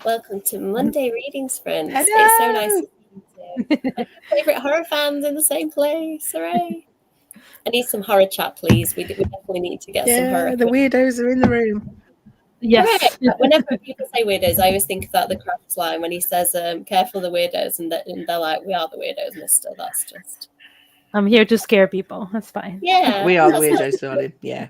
Welcome to Monday Reading Sprints. It's so nice Hello. to see you too. And our favourite horror fans in the same place. Hooray! I need some horror chat, please. We definitely need to get some horror. Yeah, the weirdos are in the room. Correct. Yes. Whenever people say weirdos, I always think of that the Crafts line when he says, "Careful the weirdos," and they're like, "We are the weirdos, Mister." That's just I'm here to scare people. That's fine. yeah. We are the That's weirdos, darling. Yeah.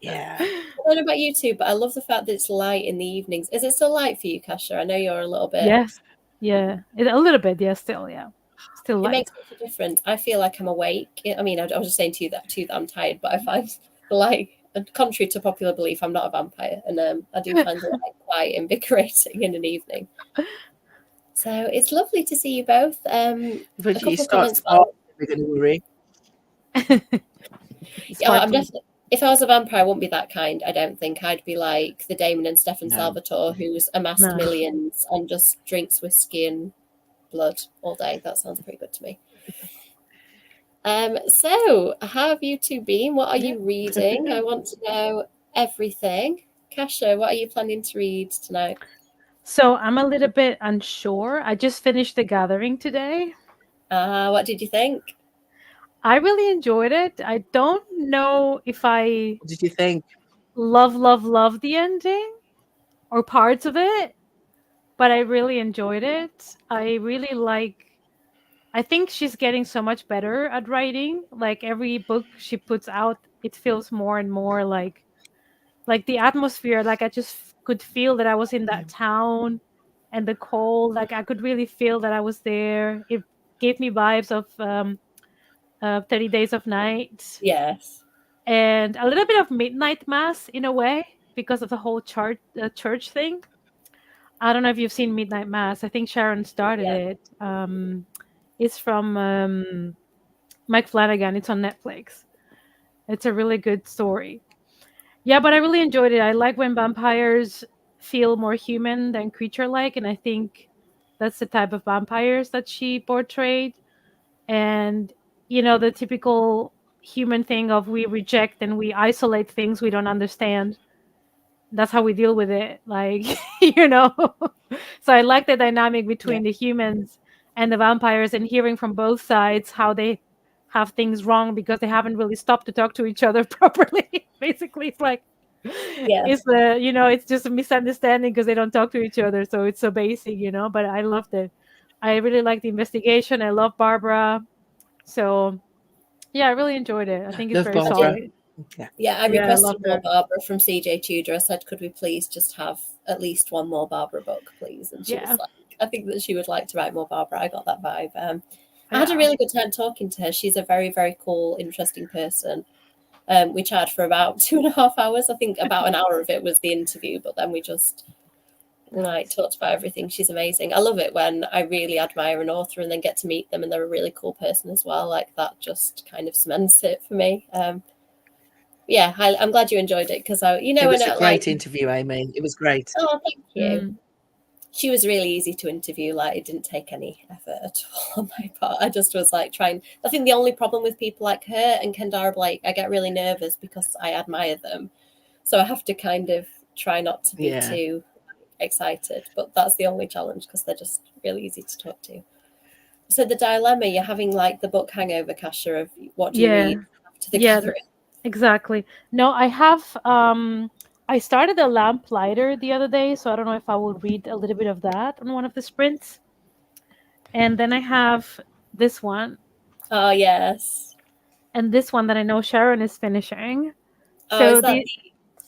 Yeah. I don't know about you two, but I love the fact that it's light in the evenings. Is it still light for you, Kasha? I know you're a little bit. Yes. Yeah. A little bit. Yeah. Still. Yeah. Still It light. makes such a difference. I feel like I'm awake. I mean, I was just saying to you that I'm tired, but I find like, contrary to popular belief, I'm not a vampire, and I do find the light quite invigorating in an evening. So it's lovely to see you both. A But couple you of start comments. sparking, we're going to worry. Yeah, I'm definitely. If I was a vampire, I wouldn't be that kind. I don't think I'd be like the Damon and Stefan No. Salvatore, who's amassed No. millions and just drinks whiskey and blood all day. That sounds pretty good to me. So how have you two been? What are you reading? I want to know everything. Kasha, what are you planning to read tonight? So I'm a little bit unsure. I just finished The Gathering today. What did you think? I really enjoyed it. I don't know if I What did you think? love the ending or parts of it, but I really enjoyed it. I think she's getting so much better at writing. Like every book she puts out, it feels more and more like the atmosphere. Like I just could feel that I was in that town, and the cold. Like I could really feel that I was there. It gave me vibes of 30 Days of Night, Yes. and a little bit of Midnight Mass in a way because of the whole church thing. I don't know if you've seen Midnight Mass. I think Sharon started Yeah. it. It's from Mike Flanagan. It's on Netflix. It's a really good story. Yeah, but I really enjoyed it. I like when vampires feel more human than creature-like, and I think that's the type of vampires that she portrayed. And the typical human thing of we reject and we isolate things we don't understand. That's how we deal with it. Like, you know. So I like the dynamic between the humans and the vampires, and hearing from both sides how they have things wrong because they haven't really stopped to talk to each other properly. Basically, it's like Yes. it's just a misunderstanding because they don't talk to each other. So it's so basic, but I loved it. I really like the investigation. I love Barbara. So yeah, I really enjoyed it. I think it's Love very Barbara. solid. Yeah. Yeah, I Yeah, I requested loved more her. Barbara from CJ Tudor. I said, could we please just have at least one more Barbara book, please? And she was Yeah. like, I think that she would like to write more Barbara. I got that vibe. I had a Yeah. really good time talking to her. She's a very, very cool, interesting person. We chatted for about 2.5 hours. I think about an hour of it was the interview, but then we just talked about everything. She's amazing. I love it when I really admire an author and then get to meet them and they're a really cool person as well. Like that just kind of cements it for me. Yeah, I'm glad you enjoyed it because It was a great interview, Amy. It was great. Oh, thank you. She was really easy to interview. Like it didn't take any effort at all on my part. I just was like trying. I think the only problem with people like her and Kendara Blake, I get really nervous because I admire them, so I have to kind of try not to be too excited. But that's the only challenge because they're just really easy to talk to. So the dilemma, you're having like the book hangover, Kasha, of what do you read after the gathering? Exactly. No, I have I started a Lamplighter the other day, so I don't know if I will read a little bit of that on one of the sprints. And then I have this one. Oh yes. And this one that I know Sharon is finishing. Oh, So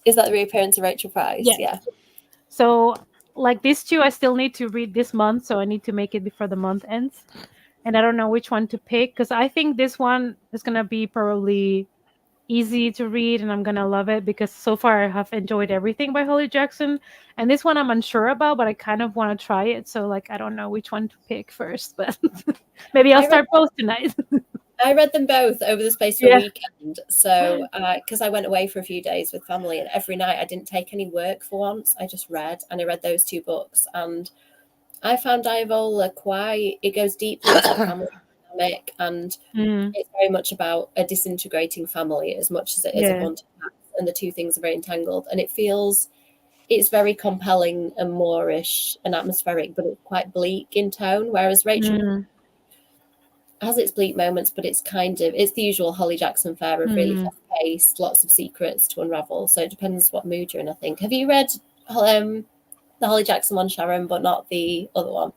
is that the reappearance of Rachel Price? Yeah. So like these two I still need to read this month, so I need to make it before the month ends. And I don't know which one to pick because I think this one is gonna be probably easy to read and I'm gonna love it because so far I have enjoyed everything by Holly Jackson, and this one I'm unsure about, but I kind of want to try it, so like I don't know which one to pick first, but maybe I'll start both tonight. I read them both over the space of a weekend, so because I went away for a few days with family, and every night I didn't take any work for once. I just read, and I read those two books, and I found Diavola it goes deeply into the family dynamic, and it's very much about a disintegrating family as much as it is a haunted house, and the two things are very entangled, and it feels it's very compelling and Moorish and atmospheric, but it's quite bleak in tone. Whereas Rachel has its bleak moments, but it's the usual Holly Jackson fare of really fast paced, lots of secrets to unravel. So it depends what mood you're in, I think. Have you read the Holly Jackson one, Sharron, but not the other one?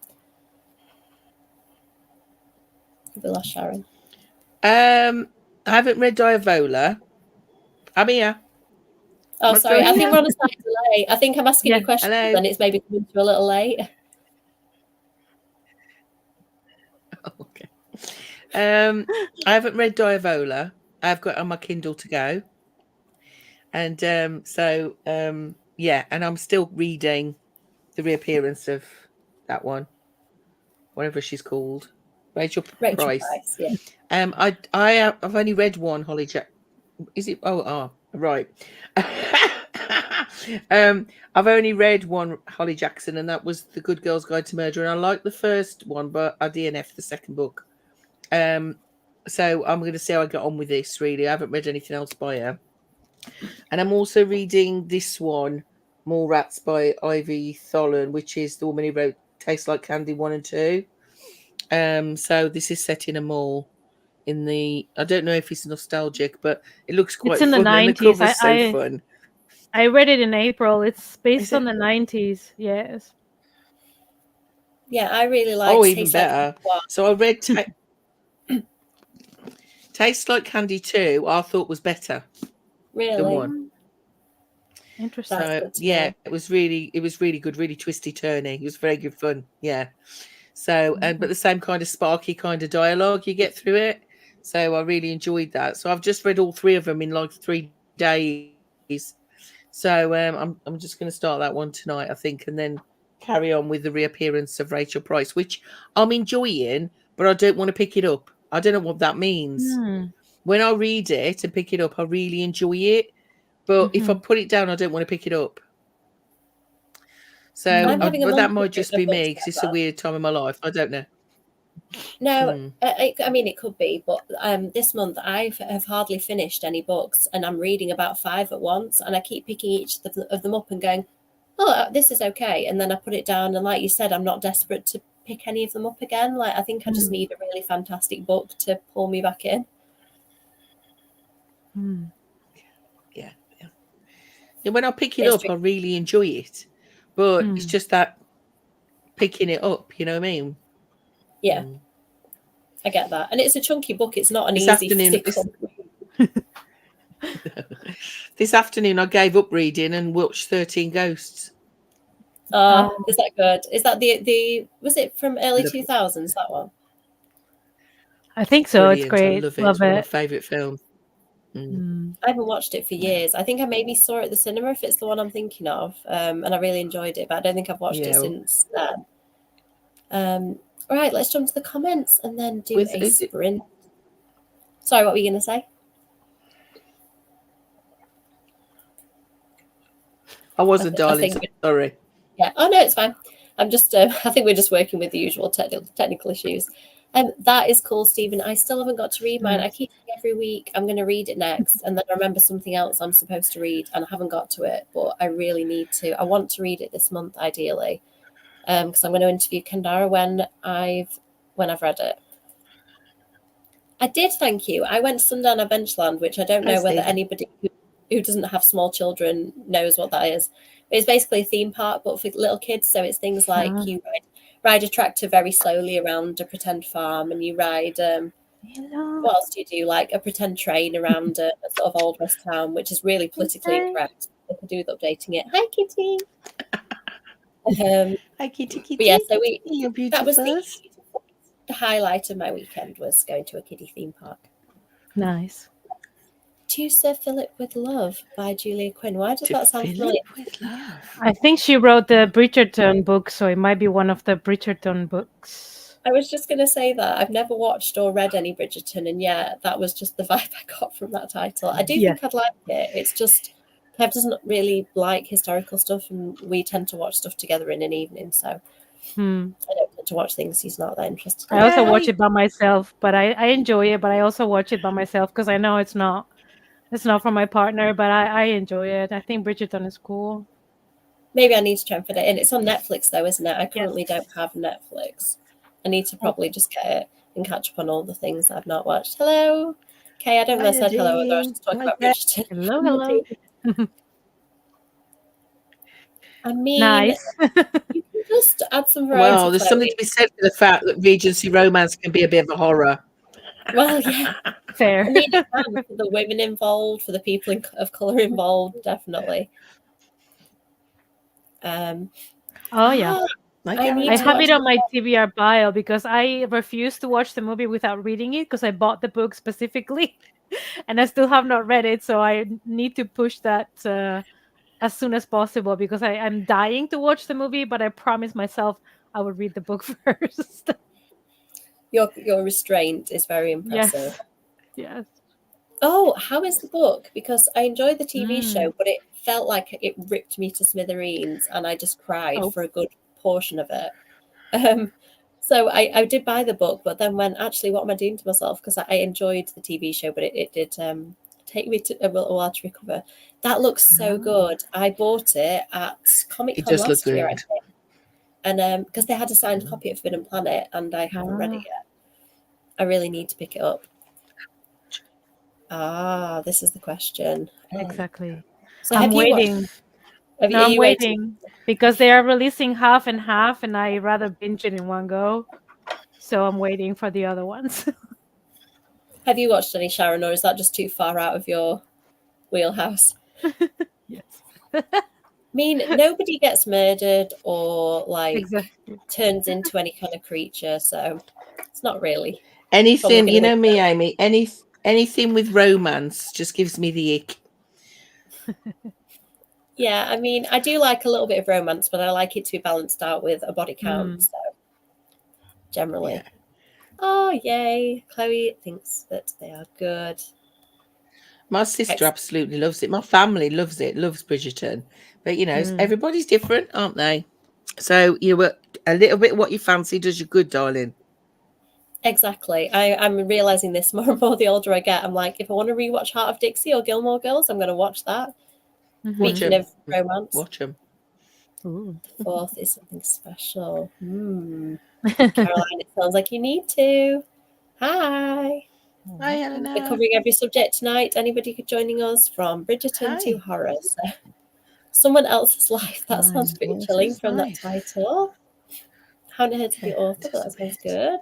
Have we lost Sharron? I haven't read Diavola. I'm here. Oh, sorry. I think we're on a slight delay. I think I'm asking you questions and it's maybe coming through a little late. Okay. I haven't read Diavola. I've got it on my Kindle to go. And yeah, and I'm still reading the reappearance of that one, whatever she's called, Rachel Price. Yeah. I've only read one Holly Jack. Is it? Oh, right. I've only read one Holly Jackson, and that was The Good Girl's Guide to Murder, and I liked the first one, but I DNF'd the second book. So I'm going to see how I get on with this. Really, I haven't read anything else by her, and I'm also reading this one, More Rats by Ivy Tholen, which is the woman who wrote Tastes Like Candy 1 and 2. So this is set in a mall. I don't know if it's nostalgic, but it looks quite fun. The 90s. And the cover's so fun. I read it in April. It's based on the 90s. Yes. Yeah, I really like. Oh, even better. So I read Tastes Like Candy 2. I thought was better. Really? Than 1. Interesting. So yeah, it was really good, really twisty turny. It was very good fun. Yeah. So but the same kind of sparky kind of dialogue you get through it. So I really enjoyed that. So I've just read all 3 of them in like 3 days. So I'm just going to start that one tonight, I think, and then carry on with the reappearance of Rachel Price, which I'm enjoying, but I don't want to pick it up. I don't know what that means. When I read it and pick it up, I really enjoy it. But if I put it down, I don't want to pick it up. So but that might just be me because it's a weird time in my life. I don't know. No, I mean, it could be, but this month I have hardly finished any books, and I'm reading about 5 at once, and I keep picking each of them up and going, oh, this is okay, and then I put it down, and like you said, I'm not desperate to pick any of them up again. Like, I think I just need a really fantastic book to pull me back in. Yeah. When I pick it up, I really enjoy it, but it's just that picking it up, you know what I mean? Yeah. I get that. And it's a chunky book. It's not an this easy afternoon, this afternoon I gave up reading and watched 13 Ghosts. Is that good? Is that the was it from early 2000s, that one? I think so. Brilliant. It's great. I love it. Love it's one of my favourite films. I haven't watched it for years. I think I maybe saw it at the cinema if it's the one I'm thinking of. And I really enjoyed it, but I don't think I've watched it since then. All right, let's jump to the comments and then do a sprint. Sorry, what were you going to say? I wasn't, darling. Sorry. Yeah. Oh, no, it's fine. I'm just, I think we're just working with the usual technical issues. That is cool, Stephen. I still haven't got to read mine. I keep saying every week I'm going to read it next, and then I remember something else I'm supposed to read, and I haven't got to it, but I really need to. I want to read it this month, ideally, because I'm going to interview Kendara when I've read it. I did, thank you. I went to Sundown Adventureland, which I don't know whether anybody who doesn't have small children knows what that is. But it's basically a theme park, but for little kids. So it's things like you ride a tractor very slowly around a pretend farm, and you ride. What else do you do? Like a pretend train around a sort of old West town, which is really politically incorrect. They could do with updating it. Hi, Kitty. Hi, Kitty. But yeah, so that was the highlight of my weekend was going to a kiddie theme park. Nice. To Sir Philip with Love by Julia Quinn. Why does that sound familiar? I think she wrote the Bridgerton book, so it might be one of the Bridgerton books. I was just going to say that. I've never watched or read any Bridgerton, and yeah, that was just the vibe I got from that title. I do think I'd like it. It's just Kev doesn't really like historical stuff, and we tend to watch stuff together in an evening, so I don't tend to watch things he's not that interested in. I also watch it by myself, but I enjoy it, but I also watch it by myself because I know it's not for my partner, but I enjoy it. I think Bridgerton is cool. Maybe I need to try and fit it in. It's on Netflix though, isn't it? I currently don't have Netflix. I need to probably just get it and catch up on all the things I've not watched. Hello. Okay, I don't know if I said hello, or I was just talking about Bridgerton. Hello. I mean, Nice. you can just add some variety. Well, there's something to be said for the fact that Regency romance can be a bit of a horror. Well, yeah. Fair. I mean, it can for the women involved, for the people of colour involved, definitely. Oh yeah. I have it on my TBR bio because I refused to watch the movie without reading it because I bought the book specifically, and I still have not read it. So I need to push that as soon as possible because I'm dying to watch the movie, but I promised myself I would read the book first. Your restraint is very impressive. Yes. Oh, how is the book? Because I enjoyed the TV show, but it felt like it ripped me to smithereens, and I just cried for a good portion of it. So I did buy the book, but then went, actually, what am I doing to myself? Because I enjoyed the TV show, but it did take me a little while to recover. That looks so good. I bought it at Comic Con last year, I think. And because they had a signed copy of Forbidden Planet, and I haven't read it yet. I really need to pick it up. This is the question. Exactly. So I'm waiting. I'm waiting because they are releasing half and half, and I rather binge it in one go. So I'm waiting for the other ones. Have you watched any, Sharron, or is that just too far out of your wheelhouse? Yes. I mean, nobody gets murdered or turns into any kind of creature, so it's not really anything. You know me, Amy. Anything with romance just gives me the ick. Yeah, I mean, I do like a little bit of romance, but I like it to be balanced out with a body count. So generally, oh yay! Chloe thinks that they are good. My sister absolutely loves it. My family loves it. Loves Bridgerton, but everybody's different, aren't they? So you were a little bit what you fancy does you good, darling. Exactly. I'm realizing this more and more the older I get. I'm like, if I want to rewatch Heart of Dixie or Gilmore Girls, I'm going to watch that. Speaking of romance, watch them. The fourth is something special. Caroline, it sounds like you need to. Hi. Hi, Eleanor. We're covering every subject tonight. Anybody joining us from Bridgerton to horror. So, someone else's life. That sounds pretty chilling from that title. Haven't heard of the author, but that sounds good.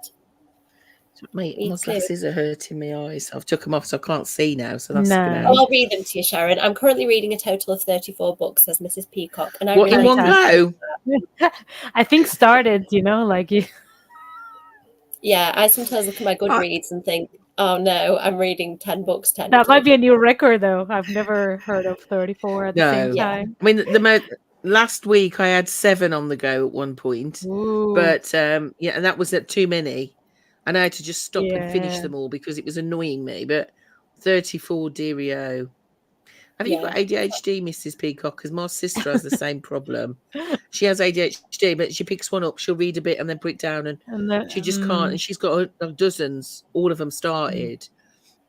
My glasses are hurting my eyes. I've took them off, so I can't see now. So that's I'll read them to you, Sharron. I'm currently reading a total of 34 books, says Mrs. Peacock. And in one go? I think started, Yeah, I sometimes look at my Goodreads and think, oh no, I'm reading 10 books. That might be a new record, though. I've never heard of 34 at the same time. I mean, last week I had 7 on the go at one point. But and that was too many. And I had to just stop and finish them all because it was annoying me. But 34, dearie-o. Have you got ADHD, Mrs. Peacock? Because my sister has the same problem. She has ADHD, but she picks one up, she'll read a bit and then put it down, and she just can't. And she's got dozens, all of them started.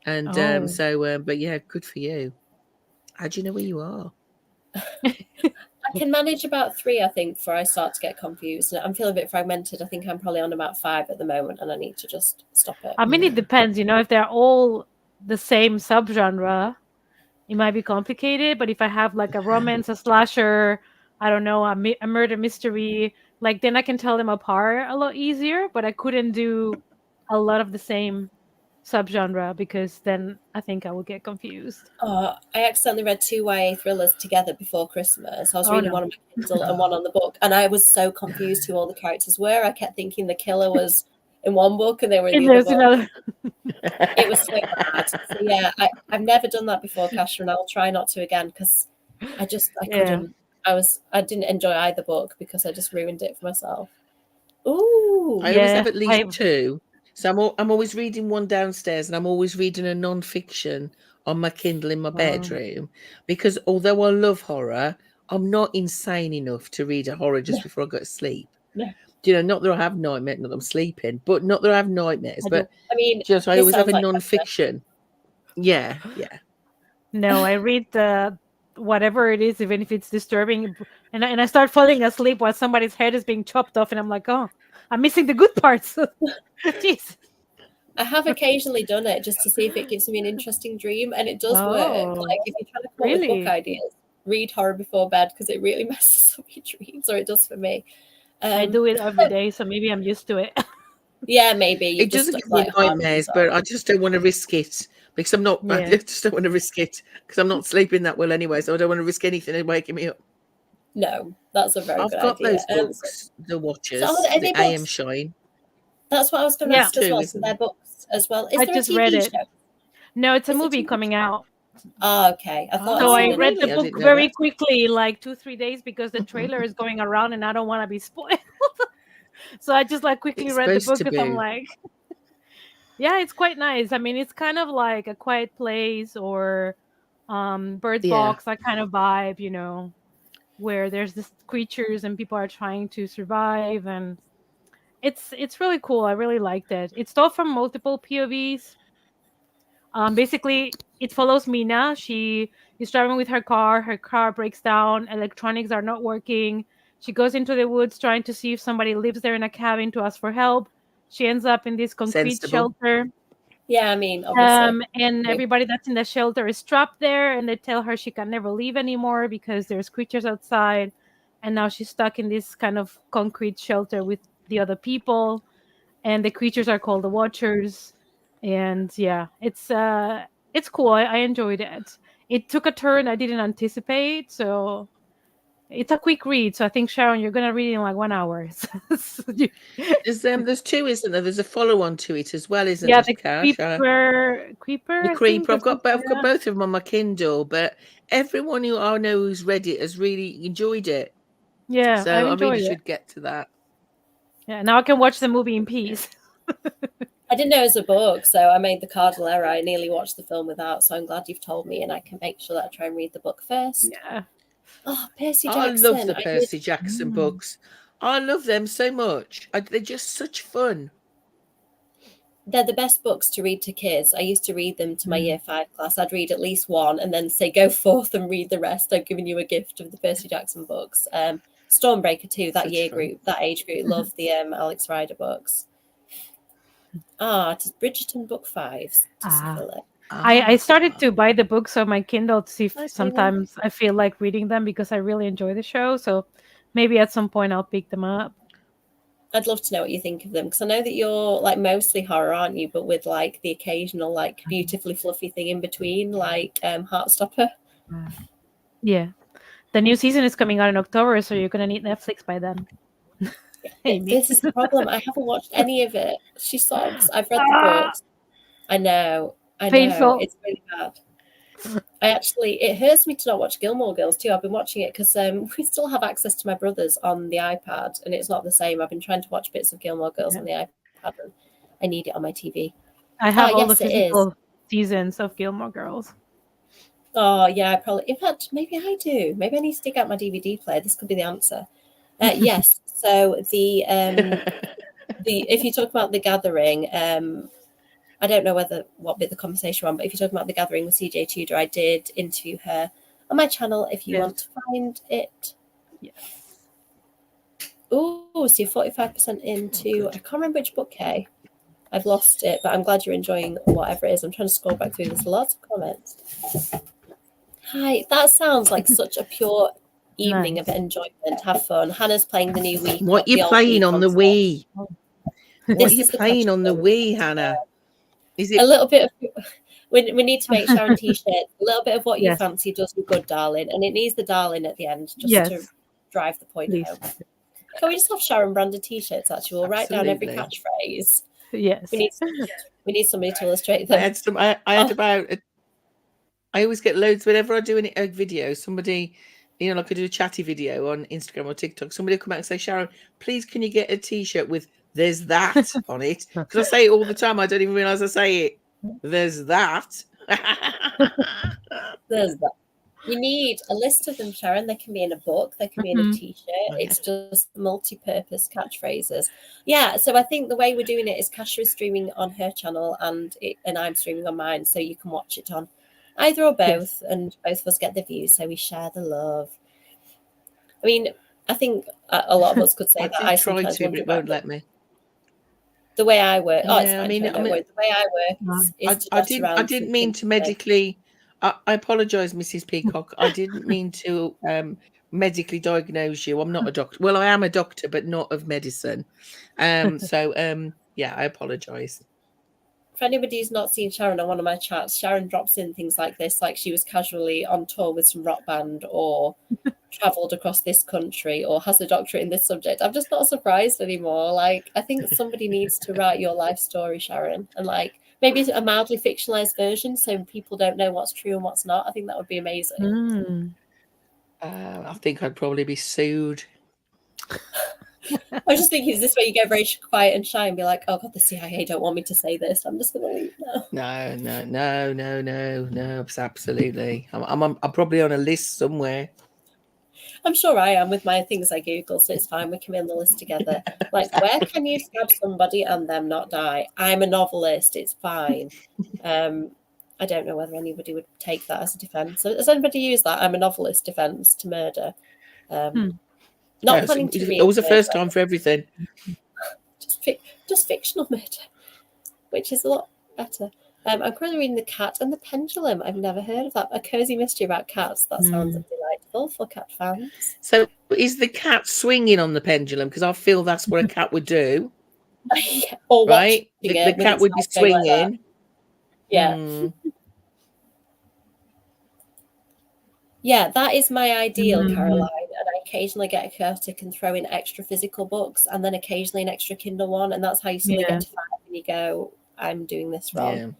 And but yeah, good for you. How do you know where you are? I can manage about 3, I think, before I start to get confused. I'm feeling a bit fragmented. I think I'm probably on about 5 at the moment, and I need to just stop it. I mean, it depends. If they're all the same subgenre, it might be complicated. But if I have like a romance, a slasher, I don't know, a murder mystery, then I can tell them apart a lot easier. But I couldn't do a lot of the same subgenre because then I think I would get confused. I accidentally read 2 YA thrillers together before Christmas. I was reading one on my Kindle and one on the book, and I was so confused who all the characters were. I kept thinking the killer was in one book and they were in the other book. It was so bad. So yeah, I've never done that before, Kasha, and I'll try not to again because I couldn't. I didn't enjoy either book because I just ruined it for myself. Ooh, I always have at least 2. So I'm always reading one downstairs, and I'm always reading a non-fiction on my Kindle in my bedroom because although I love horror, I'm not insane enough to read a horror just before I go to sleep. No. Not that I have nightmares, not that I'm sleeping, but not that I have nightmares. But I mean, just I always have a non-fiction. Yeah. No, I read the whatever it is, even if it's disturbing, and I start falling asleep while somebody's head is being chopped off, and I'm like, oh, I'm missing the good parts. Jeez. I have occasionally done it just to see if it gives me an interesting dream, and it does work. Oh, Like if you're trying to come up with book really? ideas, read horror before bed because it really messes up your dreams, or it does for me. I do it every day, so maybe I'm used to it. Yeah, maybe you've It just doesn't give me like hardened nightmares, yourself. but I just don't want to risk it because I'm not. I Yeah. just don't want to risk it because I'm not sleeping that well anyway. So I don't want to risk anything and waking me up. No, that's a very I've good got idea. those books, The Watchers, are they the AM books? Shine. That's what I was going to Yeah. ask as Two, well. So isn't they're it? books as well. Is I there a just read TV it. show? No, it's a Is it movie TV? coming out. Oh, okay. I thought I'd So I seen an read the really? I book didn't know very that. quickly, like 2-3 days, because the trailer is going around and I don't want to be spoiled. So I just like quickly It's read the supposed book to because I'm be. like, yeah, it's quite nice. I mean, it's kind of like A Quiet Place or Bird Yeah. Box, that kind of vibe, you know, where there's this creatures and people are trying to survive, and it's really cool. I really liked it. It's told from multiple POVs. Basically, it follows Mina. She is driving with her car. Her car breaks down. Electronics are not working. She goes into the woods trying to see if somebody lives there in a cabin to ask for help. She ends up in this concrete Sensible. shelter. Yeah, I mean, obviously. And everybody that's in the shelter is trapped there, and they tell her she can never leave anymore because there's creatures outside. And now she's stuck in this kind of concrete shelter with the other people, and the creatures are called the Watchers. And yeah, it's cool. I enjoyed it. It took a turn I didn't anticipate, so it's a quick read. So I think, Sharon, you're gonna read it in like 1 hour. There's two, isn't there? There's a follow-on to it as well, isn't Yeah, it, the Cash? creeper, The I think, Creeper. or I've got something. I've got both of them on my Kindle, but everyone who I know who's read it has really enjoyed it. Yeah, So I've I really enjoyed it. should get to that. Yeah, now I can watch the movie in peace. I didn't know it was a book, so I made the cardinal error. I nearly watched the film without, so I'm glad you've told me, and I can make sure that I try and read the book first. Yeah. Oh, Percy I Jackson. love the Percy Jackson books. I love them so much. They're just such fun. They're the best books to read to kids. I used to read them to my year 5 class. I'd read at least one and then say, go forth and read the rest. I've given you a gift of the Percy Jackson books. Stormbreaker too, that age group, love the Alex Rider books. It is Bridgerton book 5 to fulfill it. I started to buy the books on my Kindle to see if Nice, sometimes I feel like reading them because I really enjoy the show. So maybe at some point I'll pick them up. I'd love to know what you think of them, because I know that you're like mostly horror, aren't you? But with like the occasional like beautifully fluffy thing in between, like Heartstopper. Yeah. The new season is coming out in October, so you're gonna need Netflix by then. This is the problem. I haven't watched any of it. She sobs. I've read the books. I know. Painful. It's really bad. It hurts me to not watch Gilmore Girls too. I've been watching it because we still have access to my brother's on the iPad, and it's not the same. I've been trying to watch bits of Gilmore Girls on the iPad, and I need it on my TV. I have all the yes, it is. physical seasons of Gilmore Girls. Oh yeah, in fact, maybe I do. Maybe I need to dig out my DVD player. This could be the answer. Yes. So the if you talk about The Gathering, I don't know what bit the conversation we're on, but if you're talking about The Gathering with CJ Tudor, I did interview her on my channel if you want to find it. Yes. Oh, so you're 45% into, I can't remember which book, Kay. I've lost it, but I'm glad you're enjoying whatever it is. I'm trying to scroll back through. There's lots of comments. Hi, that sounds like such a pure evening of enjoyment. Have fun. Hannah's playing the new Wii. What you playing on the Wii? What are you playing on the Wii, Hannah? Is it a little bit of? We need to make Sharron t-shirts. A little bit of what you fancy does you good, darling, and it needs the darling at the end just to drive the point home. Can we just have Sharron branded t-shirts? Actually, we'll write down every catchphrase. Yes, we need somebody to illustrate them. I always get loads whenever I do a video. Somebody, like I do a chatty video on Instagram or TikTok. Somebody will come out and say, Sharron, please, can you get a t-shirt with "There's that" on it? Because I say it all the time. I don't even realize I say it. There's that. There's that. You need a list of them, Sharron. They can be in a book. They can be in a t-shirt. It's just multi-purpose catchphrases. Yeah, so I think the way we're doing it is Kasha is streaming on her channel and I'm streaming on mine, so you can watch it on Either or Yes. both, and both of us get the views, so we share the love. I mean, I think a lot of us could say I that. did I try sometimes to, but wonder it won't about let me. the way I work. Oh, it's Yeah, fine, Sharon, don't worry. The way I work is to I dot didn't. I around didn't mean something. to medically. I apologise, Mrs. Peacock. I didn't mean to medically diagnose you. I'm not a doctor. Well, I am a doctor, but not of medicine. Yeah, I apologise. For anybody who's not seen Sharon on one of my chats, Sharon drops in things like this, like she was casually on tour with some rock band or travelled across this country or has a doctorate in this subject. I'm just not surprised anymore. Like, I think somebody needs to write your life story, Sharon, and like maybe a mildly fictionalized version so people don't know what's true and what's not. I think that would be amazing. Mm. I think I'd probably be sued. I was just thinking, is this where you go very quiet and shy and be like, oh God, the CIA don't want me to say this. I'm just going to leave now. No. Absolutely. I'm probably on a list somewhere. I'm sure I am with my things I Google, so it's fine. We can be on the list together. Like, where can you stab somebody and them not die? I'm a novelist. It's fine. I don't know whether anybody would take that as a defence. So has anybody used that? I'm a novelist defence to murder. Not planning to read. It was a first time for everything. Just fictional murder, which is a lot better. I'm currently reading The Cat and the Pendulum. I've never heard of that. A cozy mystery about cats. That sounds delightful for cat fans. So is the cat swinging on the pendulum? Because I feel that's what a cat would do. Or right? The cat would be swinging. Like yeah. Yeah, that is my ideal, Caroline. And I occasionally get chaotic and throw in extra physical books and then occasionally an extra Kindle one. And that's how you suddenly get to 5 and you go, I'm doing this wrong.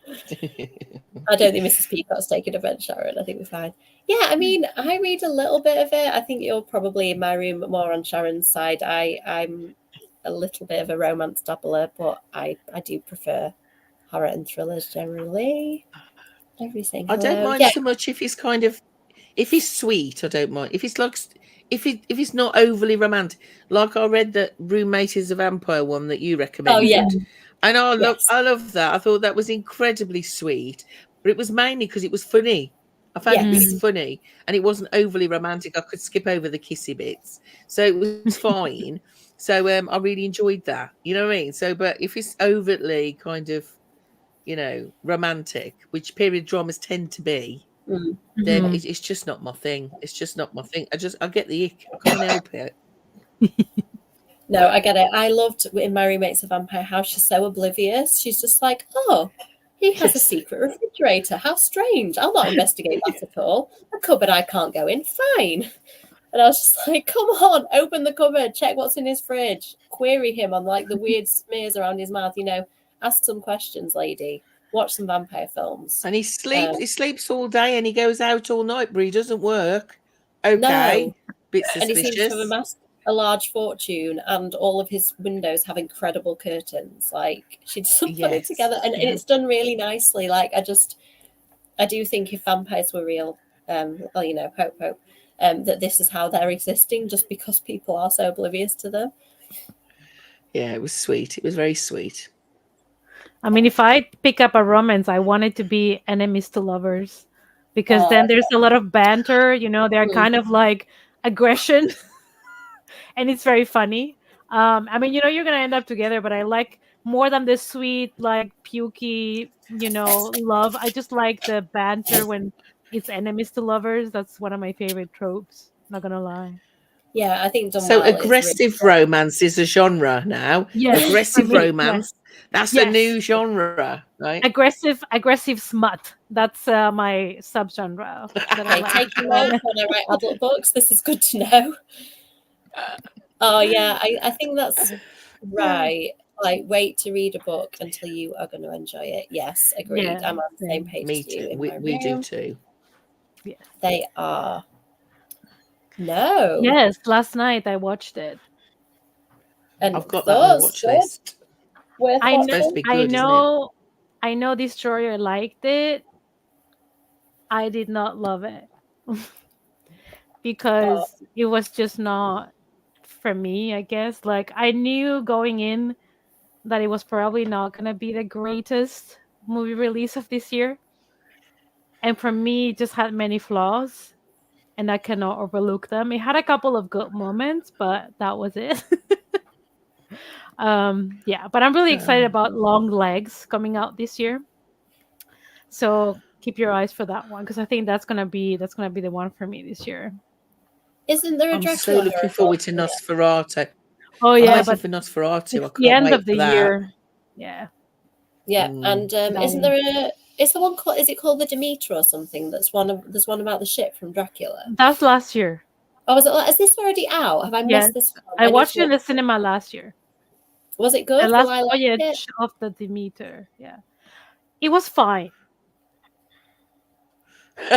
I don't think Mrs. Peacock's taking offence, Sharon. I think we're fine. Yeah, I mean, I read a little bit of it. I think you're probably in my room more on Sharon's side. I'm a little bit of a romance dabbler, but I do prefer horror and thrillers generally. Everything. I don't mind so much if he's sweet. I don't mind if he's like if he's not overly romantic. Like I read that Roommate is a Vampire one that you recommended. Oh yeah. And I love that. I thought that was incredibly sweet, but it was mainly because it was funny. I found it really funny, and it wasn't overly romantic. I could skip over the kissy bits, so it was fine. So I really enjoyed that. You know what I mean? So, but if it's overtly kind of, romantic, which period dramas tend to be, then it's just not my thing. It's just not my thing. I get the ick. I can't help it. No, I get it. I loved in My Roommate's a Vampire House. She's so oblivious. She's just like, oh, he has a secret refrigerator. How strange. I'll not investigate that at all. A cupboard I can't go in. Fine. And I was just like, come on, open the cupboard, check what's in his fridge, query him on like the weird smears around his mouth, ask some questions, lady. Watch some vampire films. And he sleeps all day and he goes out all night, but he doesn't work. Okay. No. Bit suspicious. And he seems to have amassed a large fortune, and all of his windows have incredible curtains. Like, she doesn't put it together, and it's done really nicely. Like, I do think if vampires were real, hope, that this is how they're existing, just because people are so oblivious to them. Yeah, it was sweet. It was very sweet. I mean, if I pick up a romance, I want it to be enemies to lovers, because then there's a lot of banter. They're kind of like aggression. And it's very funny. I mean, you're gonna end up together, but I like more than the sweet, like pukey, love. I just like the banter when it's enemies to lovers. That's one of my favorite tropes. Not gonna lie. Yeah, I think so. Aggressive romance is a genre now. Yes, aggressive romance. Yes. That's the new genre, right? Aggressive smut. That's my subgenre. Taking notes when I write adult books. This is good to know. Oh yeah, I think that's right. Like, wait to read a book until you are going to enjoy it. Yes, agreed. Yeah, I'm on the same page as you. We do too. Yes. They are. No. Yes, last night I watched it. And I've got that on the watch list. I know Destroyer liked it. I did not love it. Because it was just not for me, I guess. Like, I knew going in that it was probably not going to be the greatest, movie release of this year, and for me, it just had many flaws, and I cannot overlook them. It had a couple of good moments, but that was it. Yeah, but I'm really excited about Long Legs coming out this year. So keep your eyes for that one because I think that's gonna be the one for me this year. Isn't there a I'm so Dracula looking horror film forward to coming out? Nosferatu. Oh I'm yeah, waiting but for Nosferatu. it's I the can't end wait of for the that. year. Yeah, Yeah, Mm. and that isn't one. there a? Is the one called? Is it called the Demeter or something? There's one about the ship from Dracula. That's last year. Oh, was it? Is this already out? Have I Yes, missed this one? I I need watched to it in watch the it. cinema last year. Was it The good? Will last I like it? voyage of the Demeter. Yeah, it was fine. You know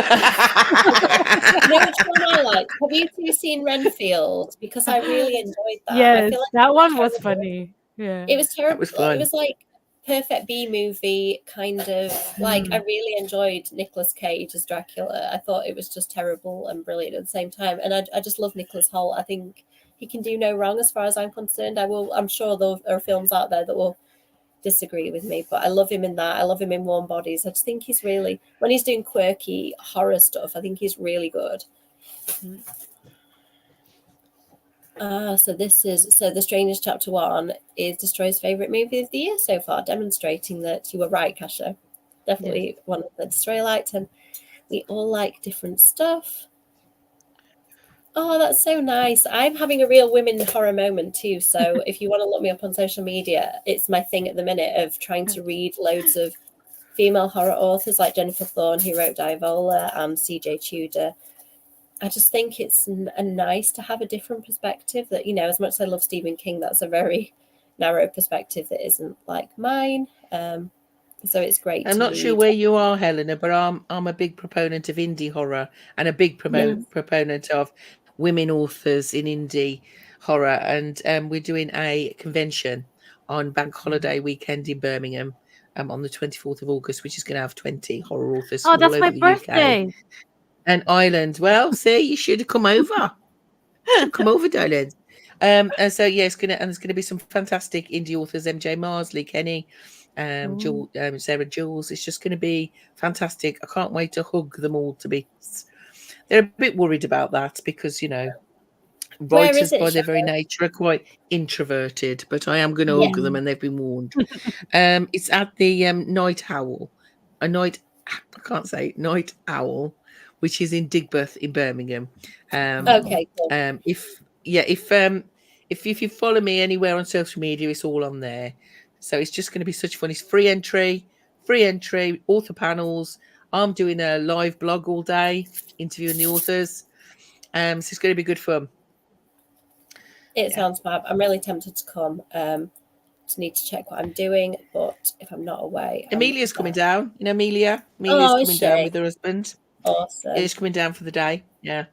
which one I like? Have you two seen Renfield? Because I really enjoyed that. I Yes, feel like that it was one was terrible. funny. Yeah. It was That terrible. was It fun. was like perfect B movie kind of like I Mm. really enjoyed Nicolas Cage as Dracula. I thought it was just terrible and brilliant at the same time. And I just love Nicholas Hoult. I think he can do no wrong as far as I'm concerned. I'm sure there are films out there that will disagree with me, but I love him in that. I love him in Warm Bodies. I just think he's really when he's doing quirky horror stuff, I think he's really good. Mm. So The Strangers Chapter 1 is Destroy's favourite movie of the year so far, demonstrating that you were right, Kasha. Yes. Definitely one of the Destroy liked, and we all like different stuff. Oh, that's so nice. I'm having a real women horror moment too. So if you want to look me up on social media, it's my thing at the minute of trying to read loads of female horror authors like Jennifer Thorne, who wrote Diavola, and CJ Tudor. I just think it's nice to have a different perspective that, as much as I love Stephen King, that's a very narrow perspective that isn't like mine. So it's great I'm to not sure read. where you are, Helena, but I'm a big proponent of indie horror and a big Yes. proponent of women authors in indie horror. And we're doing a convention on Bank Holiday weekend in Birmingham on the 24th of August, which is going to have 20 horror authors Oh, from all that's my over the UK birthday. and Ireland. Well, see, you should have come over. Should come over, darling. And so yeah, there's gonna be some fantastic indie authors, MJ Marsley, Kenny, Oh. Sarah Jules. It's just gonna be fantastic. I can't wait to hug them all to bits. They're a bit worried about that because Where is writers it, by their very Sharon? nature are quite introverted, but I am gonna Yeah. hug them Mm. and they've been warned. It's at the Night Owl, I can't say Night Owl, which is in Digbeth in Birmingham. Oh. Okay, cool. If you follow me anywhere on social media, it's all on there. So it's just going to be such fun. It's free entry, author panels. I'm doing a live blog all day, interviewing the authors. So it's going to be good fun. It Yeah. sounds fab. I'm really tempted to come. Just need to check what I'm doing, but if I'm not away, Amelia's coming down. You know Amelia? Amelia's Oh, is coming down she? with her husband. Yeah, Awesome. she's coming down for the day. Yeah.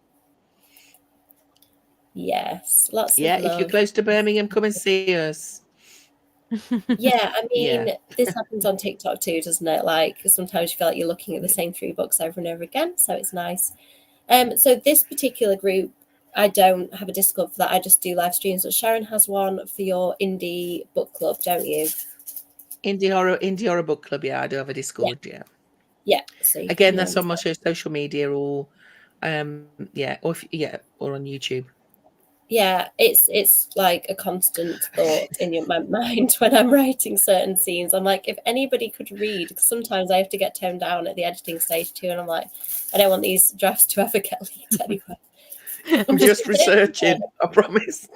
Yes, lots of Yeah, if you're love. close to Birmingham, come and see us. Yeah, I Yeah. mean, this happens on TikTok too, doesn't it? Like sometimes you feel like you're looking at the same three books over and over again, so it's nice. So this particular group, I don't have a Discord for that. I just do live streams. But Sharron has one for your indie book club, don't you? Indie horror book club. Yeah, I do have a Yeah, Discord. Yeah. yeah. So you Again, can. that's on my social media or or on YouTube. Yeah, it's like a constant thought in my mind when I'm writing certain scenes. I'm like, if anybody could read, because sometimes I have to get toned down at the editing stage too, and I'm like, I don't want these drafts to ever get leaked anywhere. I'm just researching, I promise.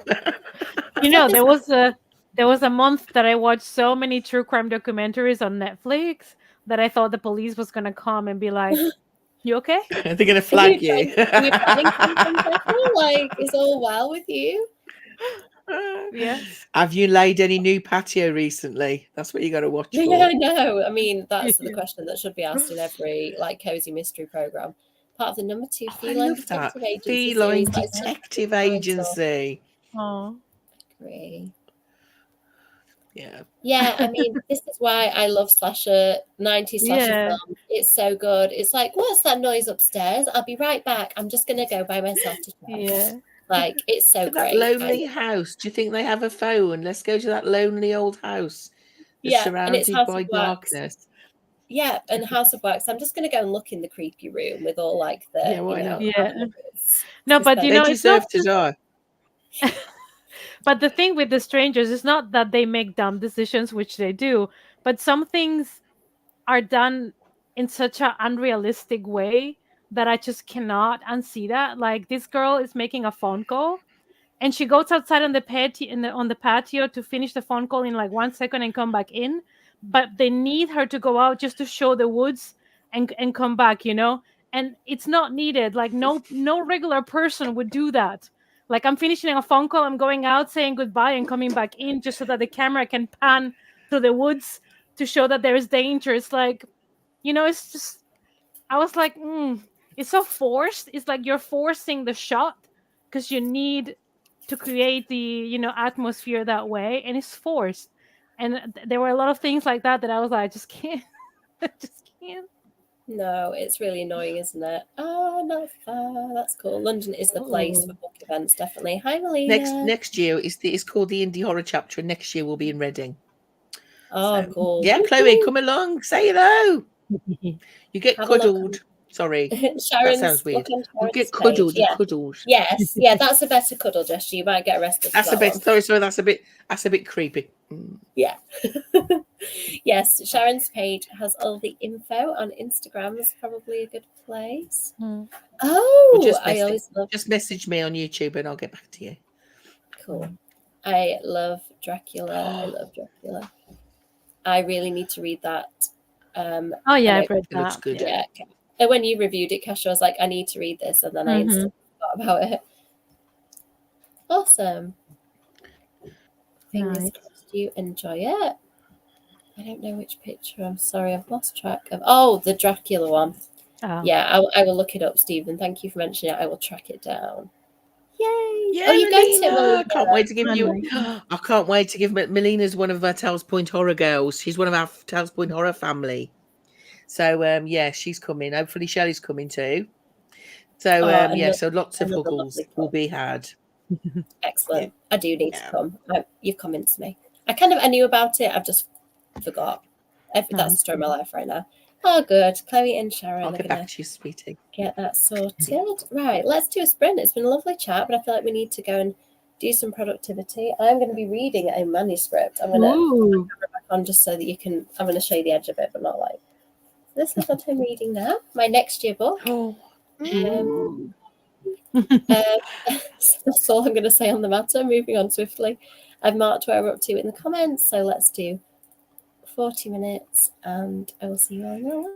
You know, there was a month that I watched so many true crime documentaries on Netflix that I thought the police was gonna come and be like, "You okay?" They're going to Are you flag you. are you planning something special? Like, is all well with you? Yeah. Have you laid any new patio recently? That's what you got to watch Yeah, I for. know. I mean, that's the question that should be asked in every like cozy mystery program. Part of the number 2 Oh, I feline love that. detective agency Feline series that is just Detective mental. Agency. Oh. Agree. Yeah. Yeah, I mean, this is why I love slasher 90s slasher Yeah. film. It's so good. It's like, what's that noise upstairs? I'll be right back. I'm just gonna go by myself to check. Yeah. Like, it's so But that great. lonely house, do you think they have a phone? Let's go to that lonely old house that's Yeah, and it's surrounded House of by Wax. darkness. Yeah, and House of Wax. I'm just going to go and look in the creepy room with all like the, Yeah, why not? Yeah. onlookers. No, but They it's not. deserve to die. But the thing with the strangers is not that they make dumb decisions, which they do, but some things are done in such an unrealistic way that I just cannot unsee that. Like this girl is making a phone call and she goes outside on the patio on the patio to finish the phone call in like 1 second and come back in, but they need her to go out just to show the woods and come back, and it's not needed. Like no regular person would do that. Like I'm finishing a phone call, I'm going out saying goodbye and coming back in just so that the camera can pan through the woods to show that there is danger. It's like, it's just, I was like, it's so forced. It's like you're forcing the shot because you need to create the, atmosphere that way, and it's forced. And there were a lot of things like that I was like, I just can't. I just can't. No, it's really annoying, isn't it? Oh, not far. That's cool. London is the place for book events, definitely. Hi, Melina. Next year it's called the Indie Horror Chapter, and next year we'll be in Reading. Oh, So, cool. yeah, Chloe, come along, say hello. You get Have a look cuddled. Sorry, that sounds weird. Look on You get Sharon's cuddled. page. You cuddled. Yes, yeah, that's a better cuddle gesture. You might get arrested for That's a that bit. one. Sorry, that's a bit creepy. Yeah. Yes, Sharon's page has all the info on Instagram. Is probably a good place. Hmm. Oh, I always love. Just message me on YouTube and I'll get back to you. Cool. I love Dracula. I love Dracula. I really need to read that. Oh yeah, I've read It looks that. good. Yeah. And when you reviewed it, Kasha, was like, I need to read this, and then I instantly forgot about it. Awesome. Fingers Nice. crossed you enjoy it. I don't know which picture. I'm sorry, I've lost track of. Oh, the Dracula one. Oh. Yeah, I will look it up, Stephen. Thank you for mentioning it. I will track it down. Yay! Yeah, Oh, you go to it, Melina. Melina. I can't wait to give you. Nice. I can't wait to give Melina's one of our Tales Point horror girls. She's one of our Tales Point horror family. So yeah, she's coming. Hopefully, Shelley's coming too. So yeah, so lots of huggles will be had. Excellent. Yeah. I do need to come. You've convinced me. I knew about it. I've just forgot. That's the story of my life right now. Oh, good. Chloe and Sharron I'll are get going back to you, sweetie. get that sorted. Right, let's do a sprint. It's been a lovely chat, but I feel like we need to go and do some productivity. I'm going to be reading a manuscript. I'm going to put it back on just so that you can. I'm going to show you the edge of it, but not like. This is what I'm reading now. My next year book. Oh. That's all I'm going to say on the matter. Moving on swiftly. I've marked where we're up to in the comments, so let's do 40 minutes, and I will see you all in a while.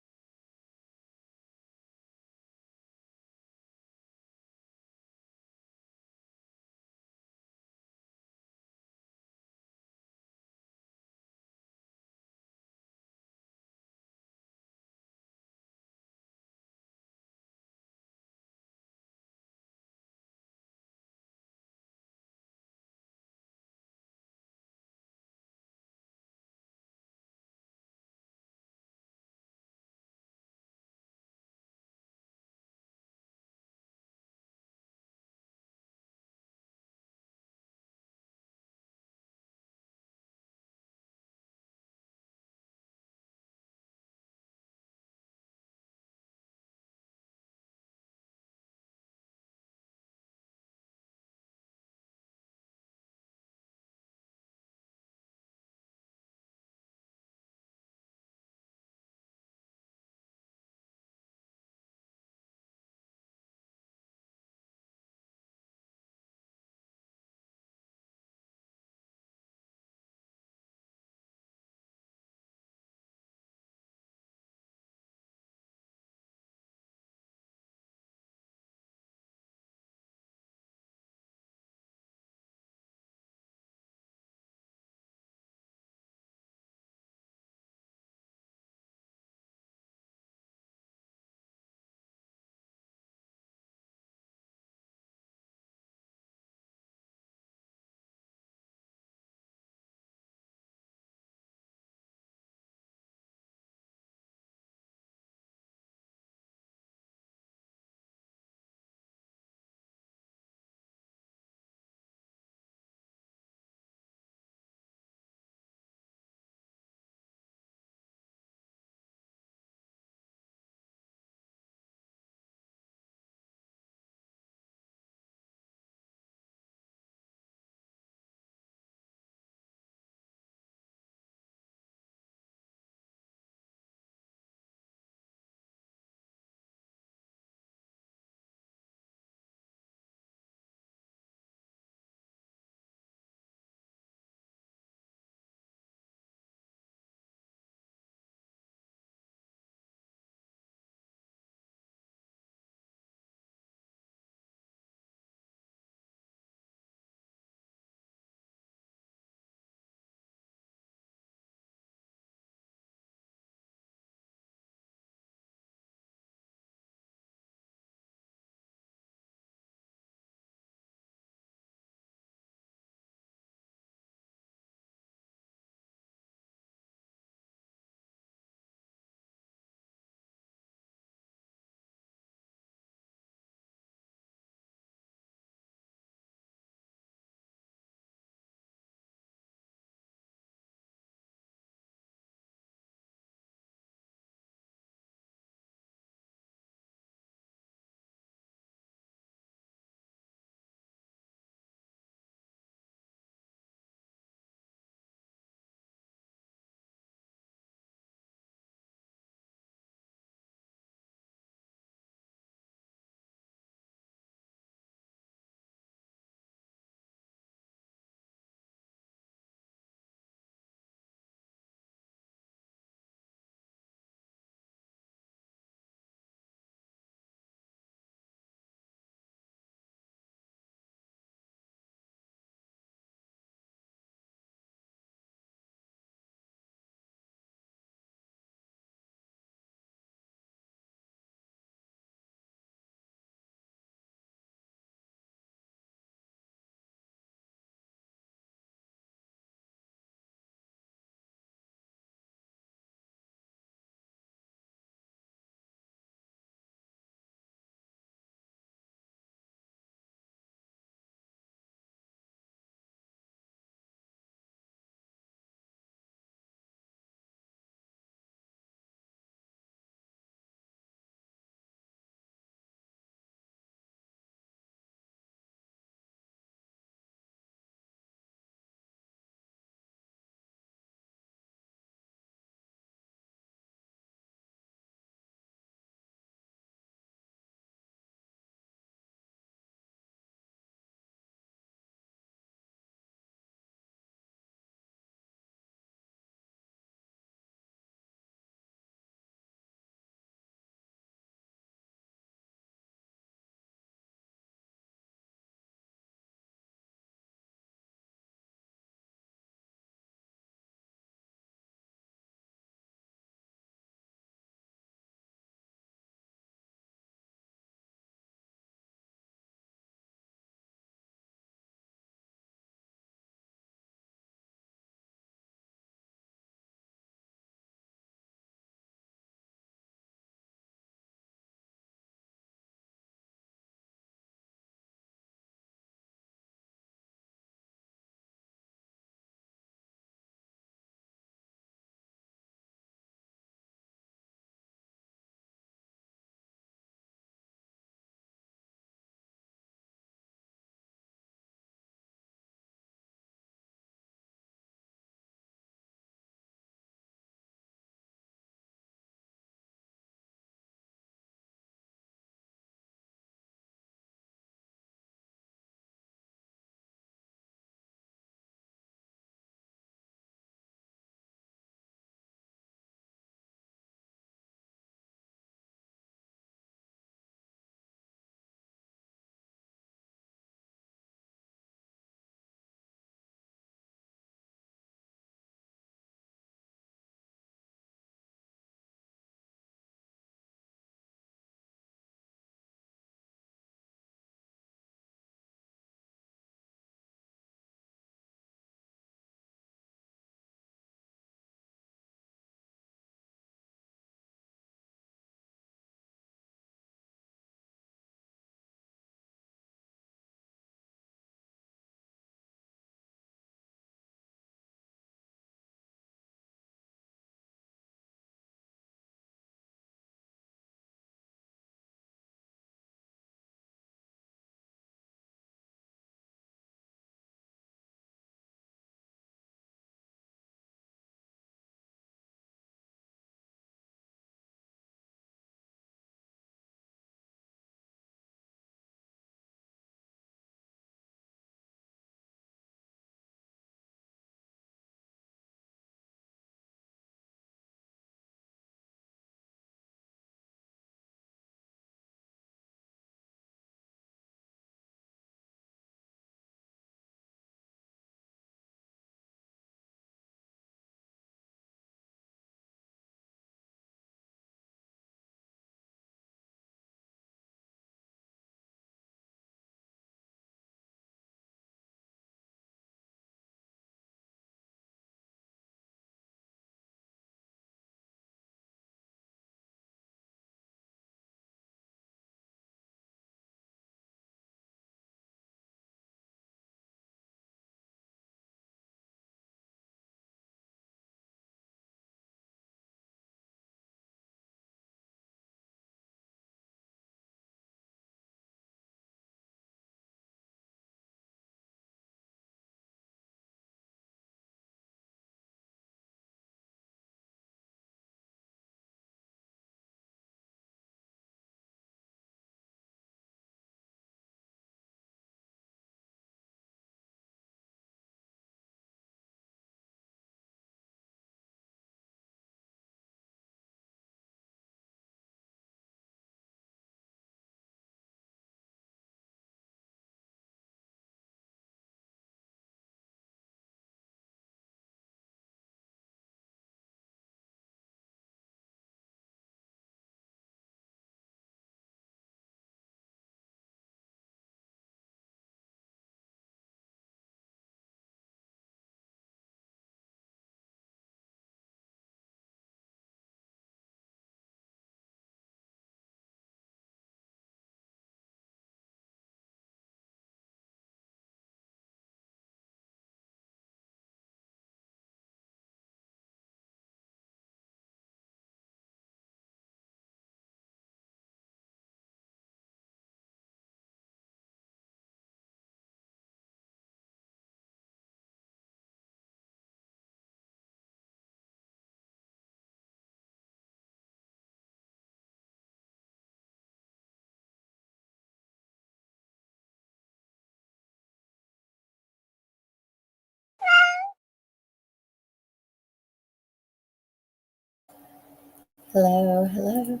Hello, hello.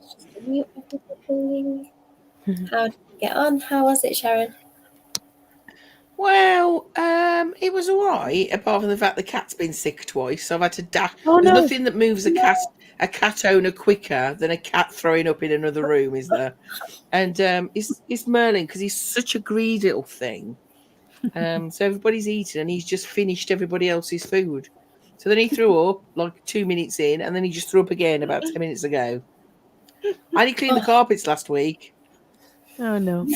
Just mute everybody. How did you get on? How was it, Sharron? Well, it was all right, apart from the fact the cat's been sick twice. So I've had to dash. Oh There's no. nothing that moves a cat owner quicker than a cat throwing up in another room, is there? And it's Merlin, because he's such a greedy little thing. So everybody's eating, and he's just finished everybody else's food. So then he threw up like 2 minutes in, and then he just threw up again about 10 minutes ago. I only cleaned the carpets last week. Oh no.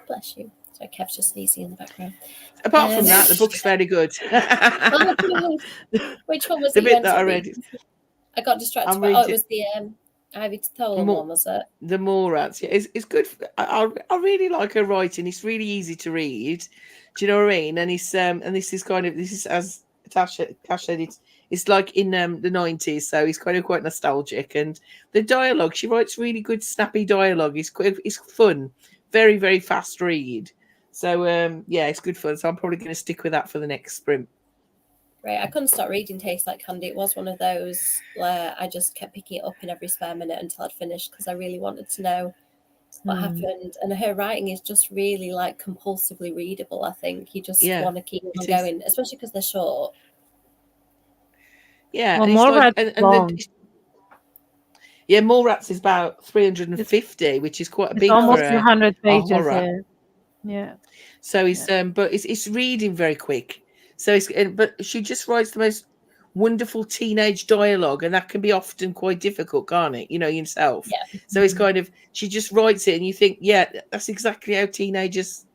Bless you. So Kev's just sneezing in the background. Apart from that, the book's very good. Oh, which one was The it? bit that I read. I got distracted. I'm By, reading it was the Ivy Tholen one, was it? The Morats. Yeah, it's good. I really like her writing. It's really easy to read. Do you know what I mean? And it's and this is as Tash said, it's like in the 90s, so it's kind of quite nostalgic. And the dialogue, she writes really good, snappy dialogue. It's fun, very very fast read. So yeah, it's good fun. So I'm probably going to stick with that for the next sprint. Right, I couldn't stop reading Taste Like Candy. It was one of those where I just kept picking it up in every spare minute until I'd finished, because I really wanted to know what happened. And her writing is just really like compulsively readable. I think you just want to keep on going, especially because they're short. Yeah, Well, and it's like, long. Yeah, Mallrats is about 350, which is quite a big almost for 200 pages. horror. Yeah. So it's but it's reading very quick. So but she just writes the most wonderful teenage dialogue, and that can be often quite difficult, can't it? You know yourself. Yeah. So it's kind of, she just writes it, and you think, yeah, that's exactly how teenagers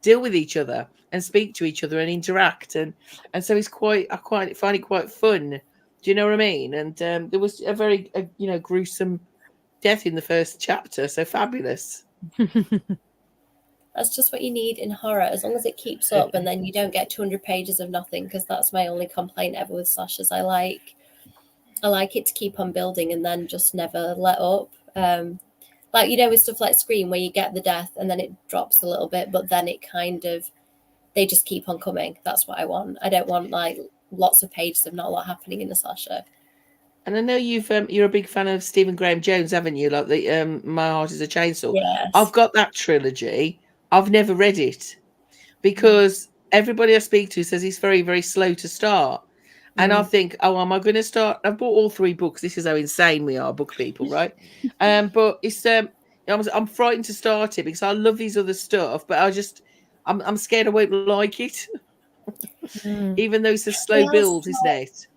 deal with each other and speak to each other and interact, and so it's I find it quite fun. Do you know what I mean? And there was a very gruesome death in the first chapter, so fabulous. That's just what you need in horror, as long as it keeps up, and then you don't get 200 pages of nothing, because that's my only complaint ever with slashers. I like it to keep on building and then just never let up. Like, with stuff like Scream, where you get the death and then it drops a little bit, but then it they just keep on coming. That's what I want. I don't want like lots of pages of not a lot happening in a slasher. And I know you're a big fan of Stephen Graham Jones, haven't you? Like the My Heart Is a Chainsaw. Yes. I've got that trilogy. I've never read it because everybody I speak to says it's very, very slow to start. And I think, oh, am I going to start? I've bought all 3 books. This is how insane we are, book people, right? But it's I'm frightened to start it because I love these other stuff, but I'm scared I won't like it, even though it's a slow build, isn't it?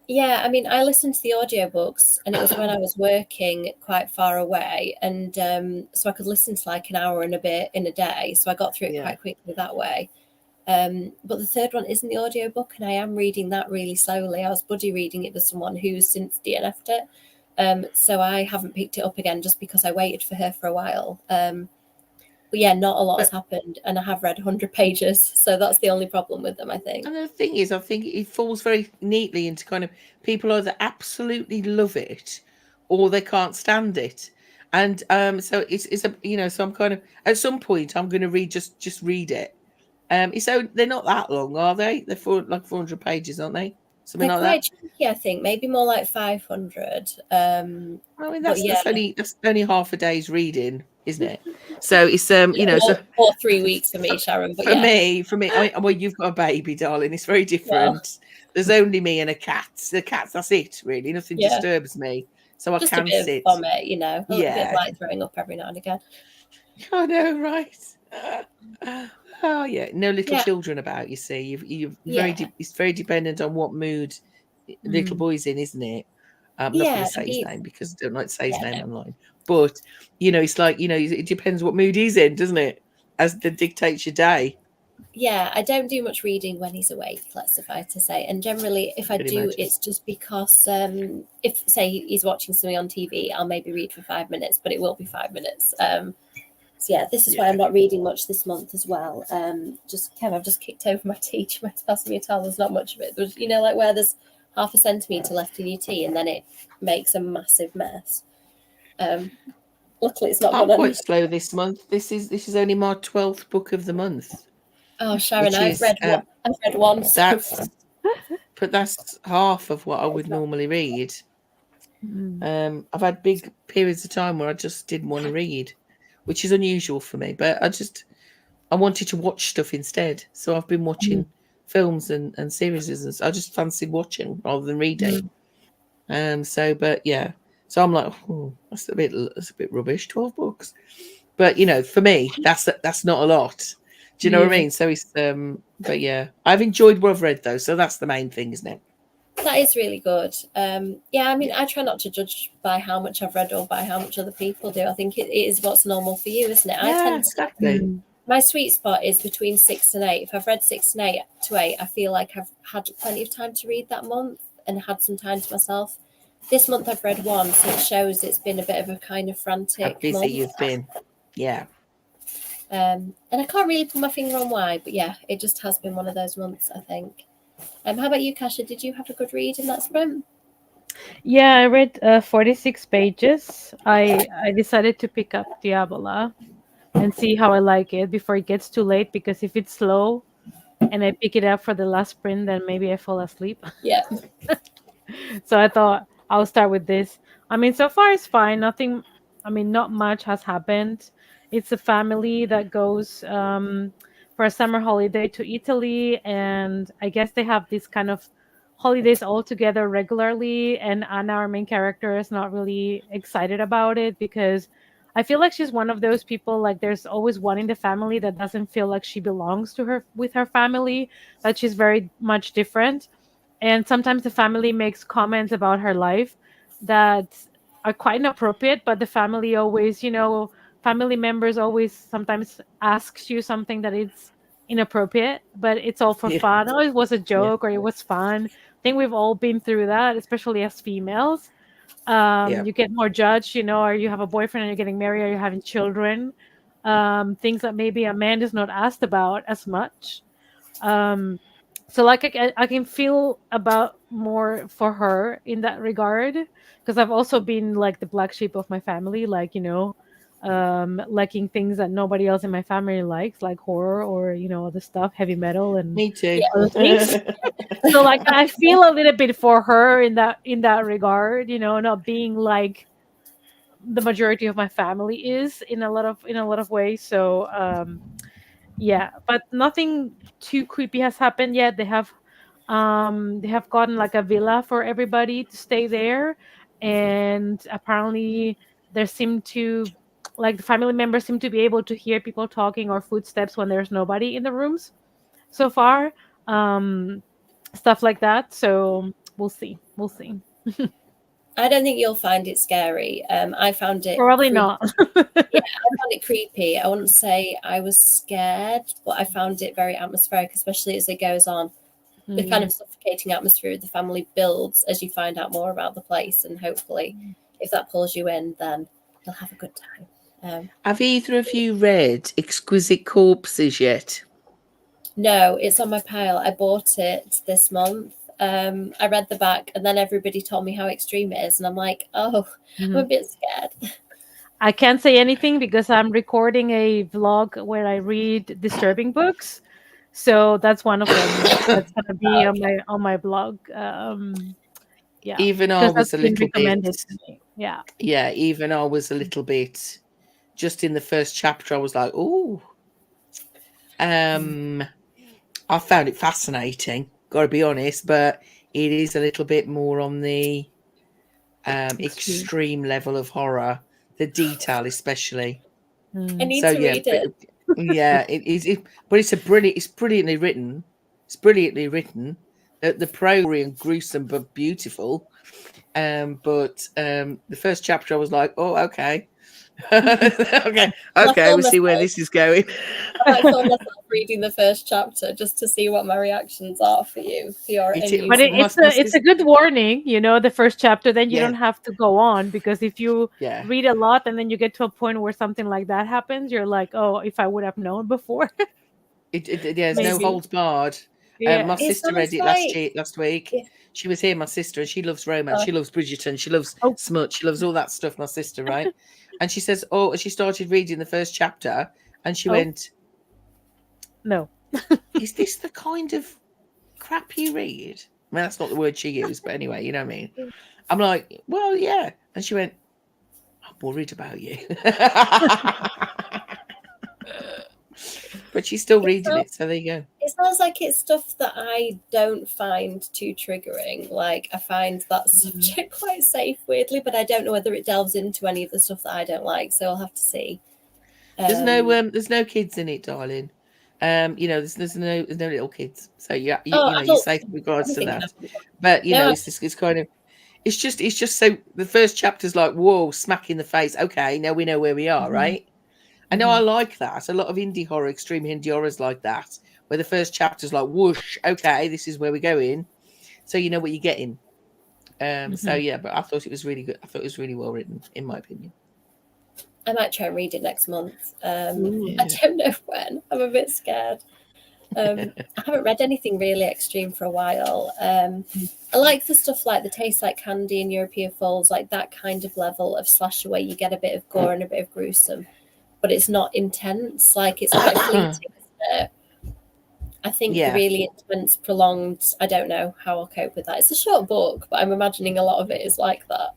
Yeah, I mean, I listened to the audiobooks, and it was when I was working quite far away, and so I could listen to like an hour and a bit in a day, so I got through it quite quickly that way. But the third one isn't the audiobook, and I am reading that really slowly. I was buddy reading it with someone who's since DNF'd it, so I haven't picked it up again just because I waited for her for a while. But yeah, not a lot has happened, and I have read 100 pages, so that's the only problem with them, I think. And the thing is, I think it falls very neatly into kind of people either absolutely love it or they can't stand it. And so it's a so I'm kind of, at some point I'm going to read just read it. So they're not that long, are they? They're like 400 pages, aren't they? Something They're like quite that. chunky, I think, maybe more like 500. I mean, that's only half a day's reading, isn't it? So it's or 3 weeks for me, Sharron. But for me, well, you've got a baby, darling. It's very different. Well, there's only me and a cat. The cats, that's it, really. Nothing disturbs me, so just I can a bit sit. Of vomit, a little bit of like throwing up every now and again. I know, right? Oh yeah, no little children about. You see, it's very dependent on what mood little boy's in, isn't it? I'm not going to say his name because I don't like to say his name online. But it's like it depends what mood he's in, doesn't it? As that dictates your day. Yeah, I don't do much reading when he's awake. Let's suffice to say, and generally, if I do, it's just because if say he's watching something on TV, I'll maybe read for 5 minutes, but it will be 5 minutes. So yeah, this is why I'm not reading much this month as well. I've just kicked over my tea. She might pass me a towel. There's not much of it. There's, like where there's half a centimetre left in your tea and then it makes a massive mess. Luckily, it's not. I'm quite slow this month. This is only my 12th book of the month. Oh, Sharron, I've read one. So but that's half of what I would normally read. I've had big periods of time where I just didn't want to read, which is unusual for me. But I wanted to watch stuff instead, so I've been watching films and series, and I just fancy watching rather than reading. But yeah, so I'm like, oh, that's a bit rubbish. 12 books, but for me, that's not a lot. Do you know what I Yeah. mean? So it's but yeah, I've enjoyed what I've read though, so that's the main thing, isn't it? That is really good. Yeah, I mean, I try not to judge by how much I've read or by how much other people do. I think it is what's normal for you, isn't it? I Yeah, tend to, exactly. my sweet spot is between 6 and 8. If I've read 6 and 8 to 8, I feel like I've had plenty of time to read that month and had some time to myself. This month I've read one, so it shows it's been a bit of a kind of How frantic busy month. you've been. Yeah. And I can't really put my finger on why, but yeah, it just has been one of those months, I think. How about you, Kasha? Did you have a good read in that sprint? Yeah, I read 46 pages. I decided to pick up Diabola and see how I like it before it gets too late, because if it's slow and I pick it up for the last sprint, then maybe I fall asleep. Yeah. So I thought I'll start with this. I mean, so far it's fine. Nothing, I mean, not much has happened. It's a family that goes for a summer holiday to Italy, and I guess they have this kind of holidays all together regularly. And Anna, our main character, is not really excited about it because I feel like she's one of those people, like there's always one in the family that doesn't feel like she belongs to her with her family, that she's very much different. And sometimes the family makes comments about her life that are quite inappropriate, but the family always, family members always sometimes asks you something that it's inappropriate, but it's all for Yeah. fun. Oh, it was a Yeah. joke or it was fun. I think we've all been through that, especially as females. Yeah. You get more judged, or you have a boyfriend and you're getting married or you're having children. Things that maybe a man is not asked about as much. um so like I can feel about more for her in that regard, because I've also been like the black sheep of my family, like liking things that nobody else in my family likes, like horror or other stuff, heavy metal and Me too. other things. So like I feel a little bit for her in that regard, not being like the majority of my family is in a lot of ways. So yeah, but nothing too creepy has happened yet. They have gotten like a villa for everybody to stay there, and apparently there seem to like the family members seem to be able to hear people talking or footsteps when there's nobody in the rooms so far. um Stuff like that. So we'll see. I don't think you'll find it scary. I found it Probably creepy. not. Yeah, I found it creepy. I wouldn't say I was scared, but I found it very atmospheric, especially as it goes on. The kind of suffocating atmosphere of the family builds as you find out more about the place, and hopefully, if that pulls you in, then you'll have a good time. Have either of you read Exquisite Corpses yet? No, it's on my pile. I bought it this month. I read the back, and then everybody told me how extreme it is, and I'm like, oh, I'm a bit scared. I can't say anything because I'm recording a vlog where I read disturbing books. So that's one of them. That's gonna be on my blog. Yeah, Even I because that's was a been little bit. recommended to me. Yeah. Yeah, even I was a little bit. Just in the first chapter, I was like, "Oh." I found it fascinating. Got to be honest, but it is a little bit more on the extreme level of horror. The detail, especially. I need So to yeah, read it. yeah, it is. But it's brilliantly written. It's brilliantly written. The prose and gruesome but beautiful. The first chapter, I was like, oh, okay, okay, I we'll see where this is going. I might film myself reading the first chapter just to see what my reactions are for you, for your It- end But user. it's a good warning, the first chapter. Then you Yeah, don't have to go on, because if you yeah. read a lot and then you get to a point where something like that happens, you're like, oh, if I would have known before. There's no Maybe. holds barred. My Yeah. It sister read sounds it like last week. if, She was here, my sister, and she loves romance. uh, She loves Bridgerton. She loves Oh smut. She loves all that stuff. My sister, right? And she says, oh, she started reading the first chapter, and she oh went, no. "Is this the kind of crap you read?" I mean, that's not the word she used, but anyway, you know what I mean. I'm like, well, yeah. And she went, I'm worried about you. But she's still reading it, so there you go. It sounds like it's stuff that I don't find too triggering. Like, I find that subject quite safe, weirdly, but I don't know whether it delves into any of the stuff that I don't like, so I'll have to see. There's no kids in it, darling. You know, there's no little kids, so you know, you're safe with regards to that. But you know, it's kind of, it's just so the first chapter's like, whoa, smack in the face. Okay, now we know where we are, right? I know I like that. A lot of indie horror, extreme indie horrors like that, where the first chapter's like, whoosh, okay, this is where we're going, so you know what you're getting. So yeah, but I thought it was really good. I thought it was really well written, in my opinion. I might try and read it next month. I don't know when. I'm a bit scared. I haven't read anything really extreme for a while. I like the stuff like The Taste Like Candy and European Falls, like that kind of level of slasher where you get a bit of gore and a bit of gruesome, but it's not intense. Like, it's quite fleeting, isn't it? I think the really intense, prolonged, I don't know how I'll cope with that. It's a short book, but I'm imagining a lot of it is like that.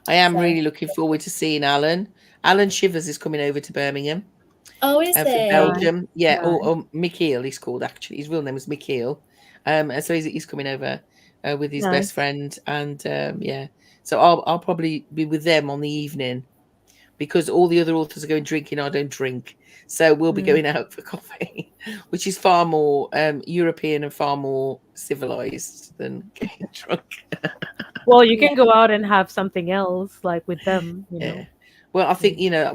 I am really looking forward to seeing Alan. Alan Shivers is coming over to Birmingham. Oh, is it? From Belgium. Yeah, or Michiel, he's called, actually. His real name is Michiel. And so he's coming over with his best friend. And yeah, so I'll probably be with them on the evening, because all the other authors are going drinking. I don't drink. So we'll be going out for coffee, which is far more European and far more civilized than getting drunk. Well, you can go out and have something else, like with them, you know. Well, I think, you know,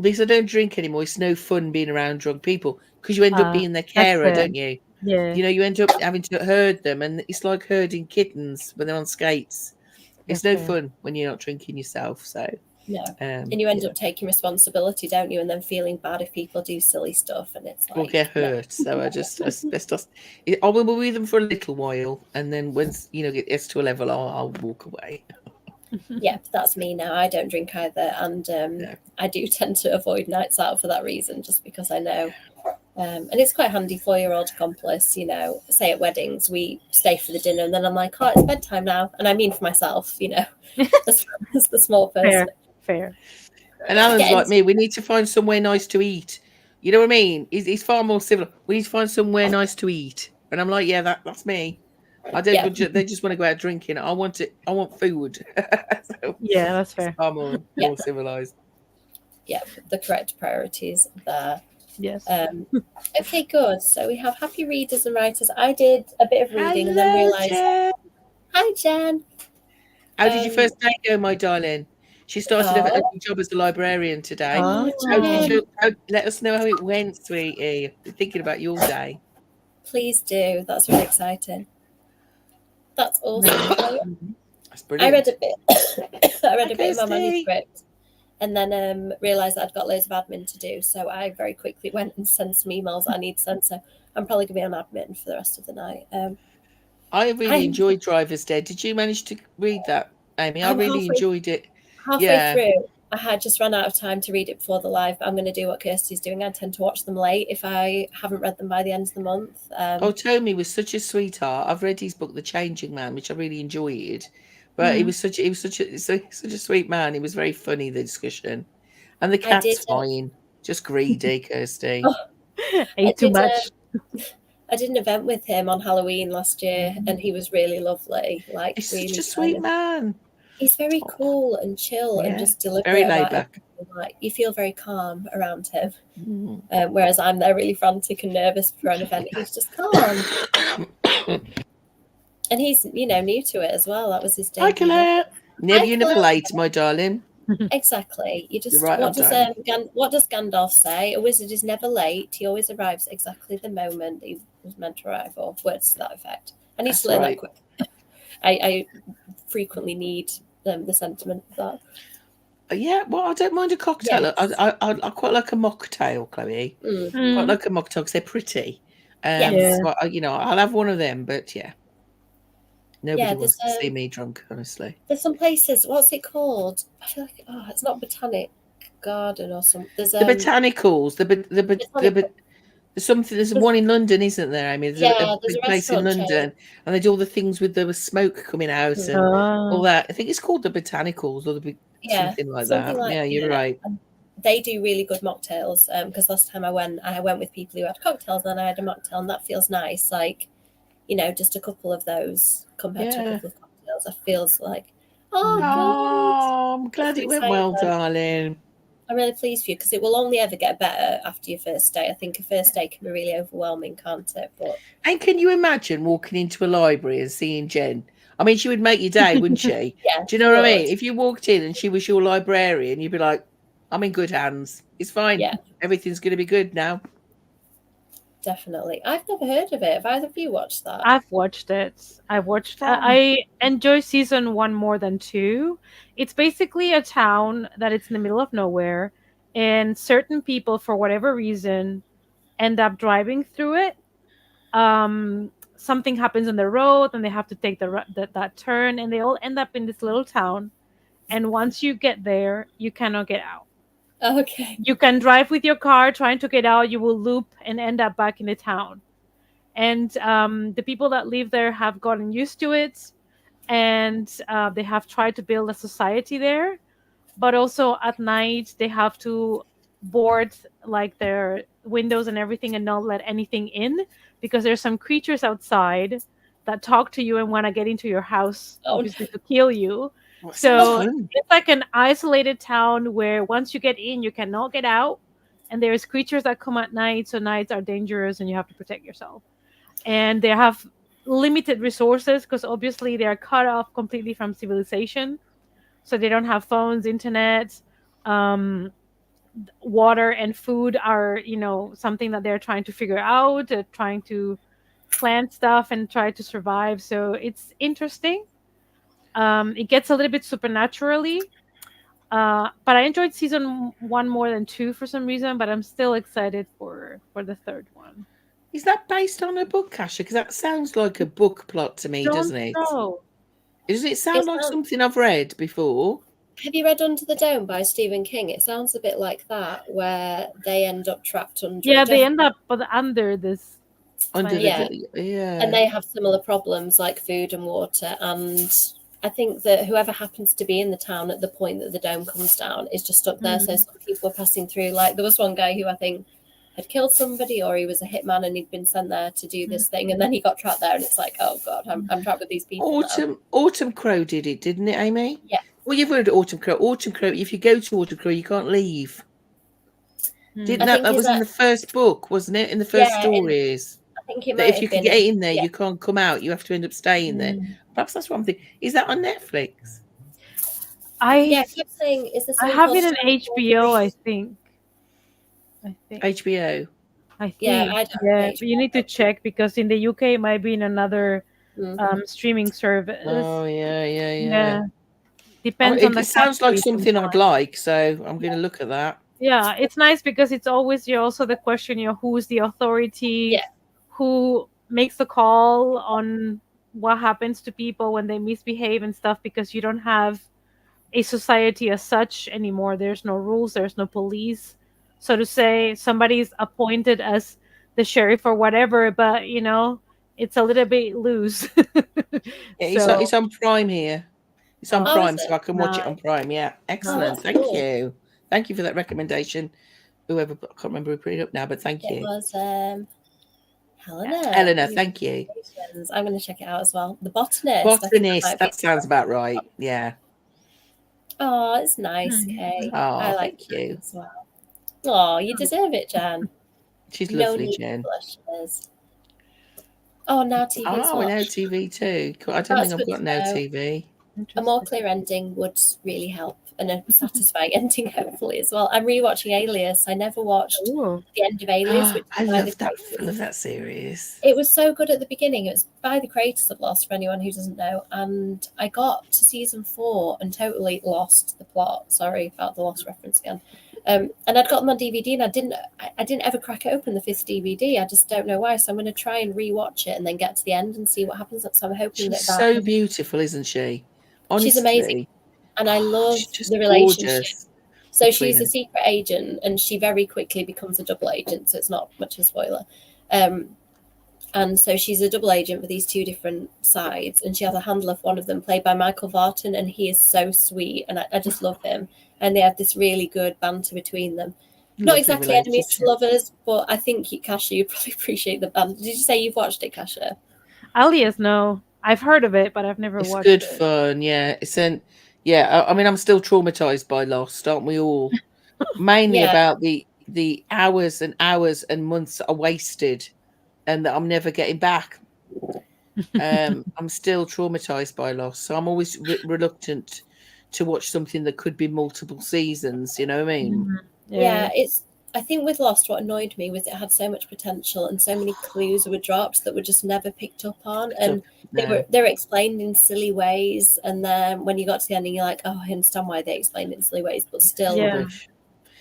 because I don't drink anymore, it's no fun being around drunk people, because you end up being their carer, don't you? Yeah. You know, you end up having to herd them, and it's like herding kittens when they're on skates. It's no fun when you're not drinking yourself. So no, and you end up taking responsibility, don't you? And then feeling bad if people do silly stuff, and it's like, or get hurt. So I just I will be with them for a little while, and then once it gets to a level, I'll walk away. Yeah, that's me now. I don't drink either, and I do tend to avoid nights out for that reason, just because I know. And it's quite handy 4-year-old accomplice, you know, say at weddings, we stay for the dinner and then I'm like, oh, it's bedtime now. And I mean for myself, you know, as the small person. Fair. And Alan's like me, we need to find somewhere nice to eat. You know what I mean? He's far more civil. We need to find somewhere nice to eat. And I'm like, yeah, that's me. I don't. They just want to go out drinking. I want food. So yeah, that's fair. Far more civilized. Yeah, the correct priorities there. Yes. Okay, good. So we have happy readers and writers. I did a bit of reading and then realised. Hi, Jen. How did your first day go, my darling? She started a new job as a librarian today. Let us know how it went, sweetie. We're thinking about your day. Please do. That's really exciting. That's awesome. That's brilliant. I read a bit. I read a bit of my manuscript. And then realised that I'd got loads of admin to do. So I very quickly went and sent some emails that I need to send. So I'm probably going to be on admin for the rest of the night. I really enjoyed Driver's Dead. Did you manage to read that, Amy? I really enjoyed it. Halfway through, I had just run out of time to read it before the live. But I'm going to do what Kirsty's doing. I tend to watch them late if I haven't read them by the end of the month. Tommy was such a sweetheart. I've read his book, The Changing Man, which I really enjoyed. But he was such a sweet man. It was very funny, the discussion, and the cat's fine, just greedy, Kirsty. Ate too much. I did an event with him on Halloween last year, and he was really lovely. Like, he's really such a sweet man. He's very cool and chill and just deliberate. Very laid back. Like, you feel very calm around him. Whereas I'm there really frantic and nervous for an event. He's just calm. And he's, new to it as well. That was his debut. Hi, Claire. Never late, my darling. Exactly. You just right, what does Gandalf say? A wizard is never late. He always arrives exactly the moment he was meant to arrive, or words to that effect. I need to learn that quick. I frequently need the sentiment of that. Yeah, well, I don't mind a cocktail. Yes. I quite like a mocktail, Chloe. Quite like a mocktail because they're pretty. So, I'll have one of them, but nobody wants to see me drunk, honestly. There's some places. What's it called? I feel like it's not Botanic Garden or something. There's the botanicals. There's one in London, isn't there? I mean, there's a There's big a place in restaurant chain. London, and they do all the things with the smoke coming out and all that. I think it's called the Botanicals or something like that. Yeah, you're right. And they do really good mocktails. Because last time I went with people who had cocktails, and I had a mocktail, and that feels nice. Like, just a couple of those compared to a couple of cocktails. It feels like, oh, good. I'm glad it went well, darling. I'm really pleased for you, because it will only ever get better after your first day. I think a first day can be really overwhelming, can't it? And can you imagine walking into a library and seeing Jen? I mean, she would make your day, wouldn't she? Yeah. Do you know what I mean? If you walked in and she was your librarian, you'd be like, I'm in good hands. It's fine. Yeah. Everything's going to be good now. Definitely. I've never heard of it. Have either of you watched that? I've watched it. I enjoy season 1 more than 2. It's basically a town that it's in the middle of nowhere, and certain people, for whatever reason, end up driving through it. Something happens on the road, and they have to take that turn, and they all end up in this little town. And once you get there, you cannot get out. Okay. You can drive with your car trying to get out. You will loop and end up back in the town. And the people that live there have gotten used to it, and they have tried to build a society there. But also at night, they have to board like their windows and everything and not let anything in, because there's some creatures outside that talk to you and want to get into your house, obviously, to kill you. So it's like an isolated town where once you get in, you cannot get out. And there's creatures that come at night, so nights are dangerous and you have to protect yourself. And they have limited resources because obviously they are cut off completely from civilization. So they don't have phones, internet, water and food are, something that they're trying to figure out, trying to plant stuff and try to survive. So it's interesting. It gets a little bit supernaturally. But I enjoyed season 1 more than 2 for some reason, but I'm still excited for the third one. Is that based on a book, Kasha? Because that sounds like a book plot to me, doesn't it? Does it sound like something I've read before? Have you read Under the Dome by Stephen King? It sounds a bit like that, where they end up trapped under. Yeah, they end up under this. And they have similar problems like food and water, and I think that whoever happens to be in the town at the point that the dome comes down is just stuck there. So some people are passing through. Like there was one guy who I think had killed somebody, or he was a hitman and he'd been sent there to do this thing, and then he got trapped there, and it's like, oh god, I'm trapped with these people. Autumn Crow did it, didn't it, Amy? Yeah. Well, you've heard of Autumn Crow. Autumn Crow, if you go to Autumn Crow, you can't leave. That was in the first book, wasn't it? In the first stories. I think it that if you can get in there, you can't come out. You have to end up staying there. Perhaps that's what I'm thinking. Is that on Netflix? I kept saying, is this? I have it on HBO, I think. HBO. I think. But you need to check because in the UK it might be in another streaming service. Oh yeah. Depends on the. It sounds like something I'd like, so I'm going to look at that. Yeah, it's nice because it's always also the question, who's the authority, who makes the call on what happens to people when they misbehave and stuff, because you don't have a society as such anymore. There's no rules, there's no police. So to say somebody's appointed as the sheriff or whatever, but it's a little bit loose. It's on Prime here. It's on Prime, so I can watch it on Prime. Yeah, excellent. Thank you. Thank you for that recommendation. Whoever, I can't remember who put it up now, but thank you. It was Helena. Helena, thank you. I'm going to check it out as well. The Botanist. Botanist, that sounds about right. Yeah. Oh, it's nice, Kay. Oh, I like you as well. Oh, you deserve it, Jan. She's lovely, Jen. Oh, Now TV. Oh, Now TV too. I don't think I've got Now TV. A more clear ending would really help, and a satisfying ending, hopefully, as well. I'm rewatching Alias. I never watched the end of Alias. Which I love that series. It was so good at the beginning. It was by the creators of Lost, for anyone who doesn't know. And I got to season 4 and totally lost the plot. Sorry about the Lost reference again. And I'd got them on DVD, and I didn't ever crack it open, the 5th DVD. I just don't know why. So I'm going to try and rewatch it and then get to the end and see what happens. So I'm hoping she's so beautiful, isn't she? Honestly. She's amazing, and I love the relationship. Gorgeous. So she's a secret agent, and she very quickly becomes a double agent. So it's not much of a spoiler. And so she's a double agent for these two different sides, and she has a handler of one of them, played by Michael Vartan, and he is so sweet, and I just love him. And they have this really good banter between them. Not exactly enemies to lovers, but I think Kasha, you'd probably appreciate the banter. Did you say you've watched it, Kasha? Alias, no. I've heard of it, but I've never watched it. It's it. good fun, yeah. I mean, I'm still traumatized by Lost, aren't we all? Mainly about the hours and hours and months are wasted and that I'm never getting back. I'm still traumatized by Lost, so I'm always reluctant to watch something that could be multiple seasons. You know what I mean? Yeah, it's. I think with Lost, what annoyed me was it had so much potential and so many clues were dropped that were just never picked up on, and they were explained in silly ways. And then when you got to the ending, you're like, oh, I understand why they explained it in silly ways, but still,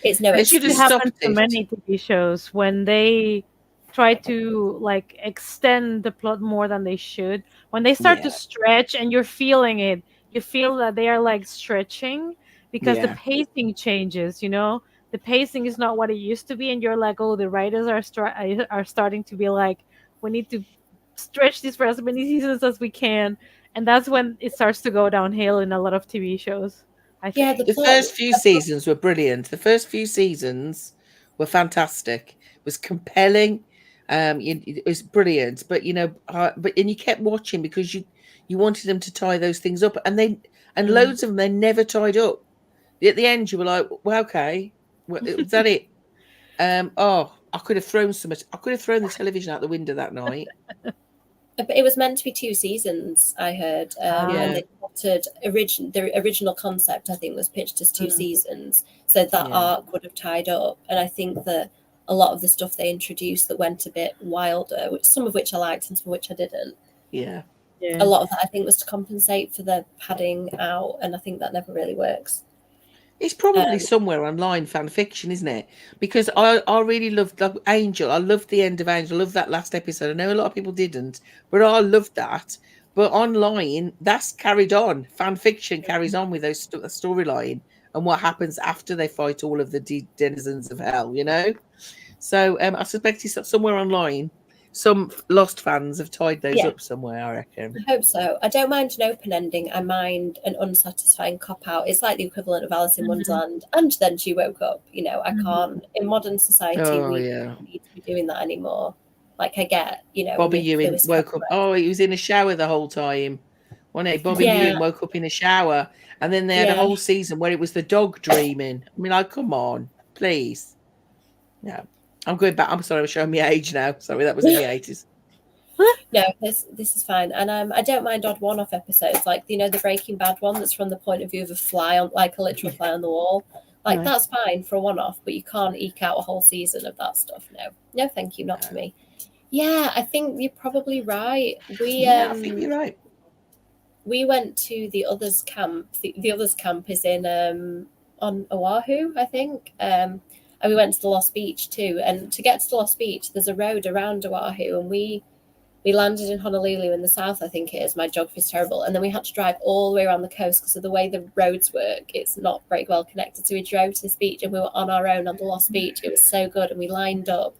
it's no. It happens to many TV shows when they try to like extend the plot more than they should. When they start to stretch, and you're feeling it, you feel that they are like stretching because the pacing changes. You know, the pacing is not what it used to be, and you're like, oh, the writers are starting to be like, we need to stretch this for as many seasons as we can, and that's when it starts to go downhill in a lot of TV shows. I think. The first few seasons were brilliant. The first few seasons were fantastic. It was compelling. It was brilliant. But and you kept watching because you wanted them to tie those things up, and loads of them they never tied up. At the end, you were like, "Well, okay, was that it?" I could have thrown I could have thrown the television out the window that night. It was meant to be 2 seasons, I heard. And they wanted the original concept, I think, was pitched as 2 seasons. So that arc would have tied up. And I think that a lot of the stuff they introduced that went a bit wilder, some of which I liked and some of which I didn't. Yeah. A lot of that, I think, was to compensate for the padding out. And I think that never really works. It's probably somewhere online fan fiction, isn't it? Because I really loved Angel. I loved the end of Angel. I loved that last episode. I know a lot of people didn't, but I loved that. But online, that's carried on. Fan fiction carries on with those storyline and what happens after they fight all of the denizens of hell, you know? So I suspect it's somewhere online. Some Lost fans have tied those up somewhere, I reckon. I hope so. I don't mind an open ending. I mind an unsatisfying cop-out. It's like the equivalent of Alice in Wonderland. And then she woke up. You know, I can't... In modern society, we don't need to be doing that anymore. Like, I get, Bobby Ewing woke up. Oh, he was in a shower the whole time. Bobby Ewing woke up in a shower. And then they had a whole season where it was the dog dreaming. I mean, like, come on, please. Yeah. I'm going back. I'm sorry, I'm showing my age now. Sorry, that was in the 80s. No, this is fine. And I don't mind odd one-off episodes, like, the Breaking Bad one that's from the point of view of a fly, on like a literal fly on the wall. Like, that's fine for a one-off, but you can't eke out a whole season of that stuff. No, thank you, not for me. Yeah, I think you're probably right. I think you're right. We went to the Others camp. The Others camp is in on Oahu, I think. And we went to the Lost Beach too. And to get to the Lost Beach, there's a road around Oahu, and we landed in Honolulu in the south, I think it is. My geography's terrible. And then we had to drive all the way around the coast because of the way the roads work. It's not very well connected. So we drove to this beach, and we were on our own on the Lost Beach. It was so good. And we lined up,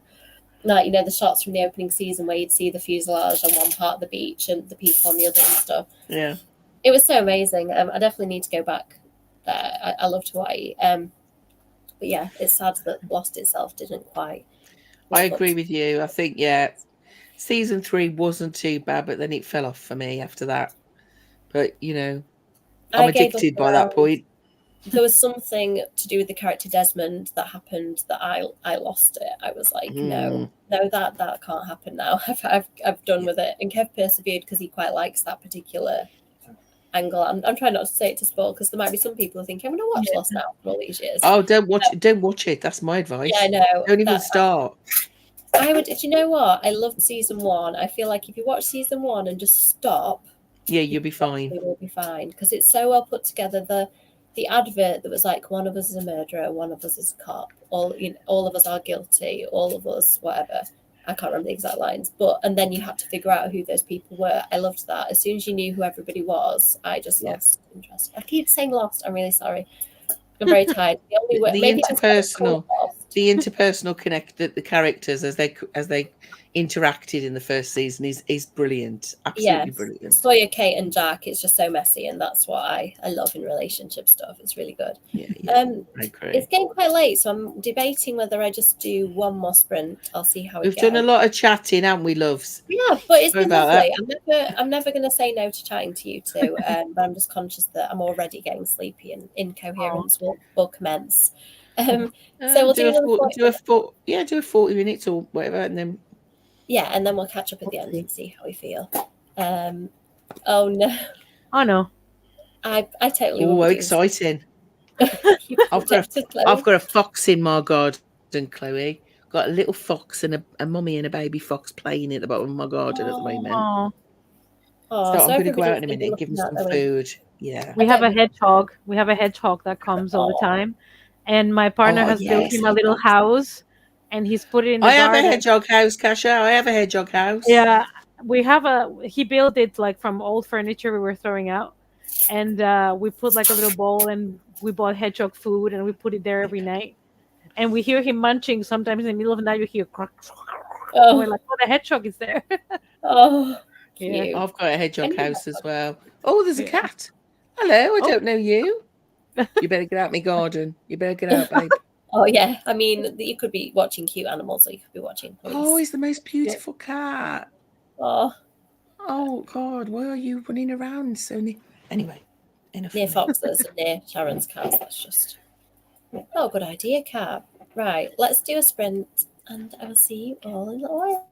like, the shots from the opening season where you'd see the fuselage on one part of the beach and the people on the other and stuff. Yeah. It was so amazing. I definitely need to go back there. I loved Hawaii. But yeah, it's sad that Lost itself didn't quite. I agree with you. I think, season 3 wasn't too bad, but then it fell off for me after that. But, I'm addicted by that point. There was something to do with the character Desmond that happened that I lost it. I was like, no, that can't happen now. I've done with it. And Kev persevered because he quite likes that particular angle. I'm trying not to say it to spoil, because there might be some people who think I'm going to watch Lost now for all these years. Oh, don't watch it. That's my advice. Yeah, I know. Don't even start. I would. Do you know what? I loved season 1. I feel like if you watch season 1 and just stop, you'll be fine. You will be fine, because it's so well put together. The advert that was like, one of us is a murderer, one of us is a cop, all of us are guilty, all of us whatever. I can't remember the exact lines, and then you had to figure out who those people were. I loved that. As soon as you knew who everybody was, I just lost interest. I keep saying lost. I'm really sorry. I'm very tired. The only way, The maybe just get a colour interpersonal, post. the interpersonal connect the characters as they interacted in the first season is brilliant, absolutely Yes, brilliant. Sawyer, Kate, and Jack. It's just so messy, and that's what I love in relationship stuff. It's really good. Yeah, I agree. It's getting quite late, so I'm debating whether I just do one more sprint. I'll see how it We've goes. done a lot of chatting, haven't we, loves? Yeah, but it's Sorry been about lovely. that. I'm never going to say no to chatting to you two. But I'm just conscious that I'm already getting sleepy, and Oh, incoherence will commence. So we'll do Do a another 40 minutes. do a 40 minutes or whatever, and then Yeah, and then we'll catch up at the end and see how we feel. Oh no, oh no. I totally oh, won't how be doing this. exciting! You I've got projected, Chloe. I've got a fox in my garden, Chloe. Got a little fox and a mummy and a baby fox playing at the bottom of my garden at the moment. Oh, Oh, So so I'm going to go out everybody's in a going to be minute and give looking him out some their window. food. Yeah. we I have a don't. hedgehog. We have a hedgehog that comes all the Oh, time, and my partner Oh has built yes, him a little house, and he's put it in the I have a garden. hedgehog house, Kasha. I have a hedgehog house. Yeah, he built it like from old furniture we were throwing out, and we put like a little bowl, and we bought hedgehog food, and we put it there every night, and we hear him munching. Sometimes in the middle of the night, you hear crack, and we're oh, like, "Oh, the hedgehog is there." oh, Yeah, cute. I've got a hedgehog Any house as well. Oh, there's a yeah. cat. Hello, I Oh, don't know you. You better get out my garden. You better get out, babe. Oh yeah, I mean, you could be watching cute animals, or you could be watching Oh, police. he's the most yeah. beautiful cat. Oh, Oh God, why are you running around so near? Anyway, enough near of me. foxes and near Sharon's cars. That's just good idea, Cat. Right, let's do a sprint, and I will see you all in a little while.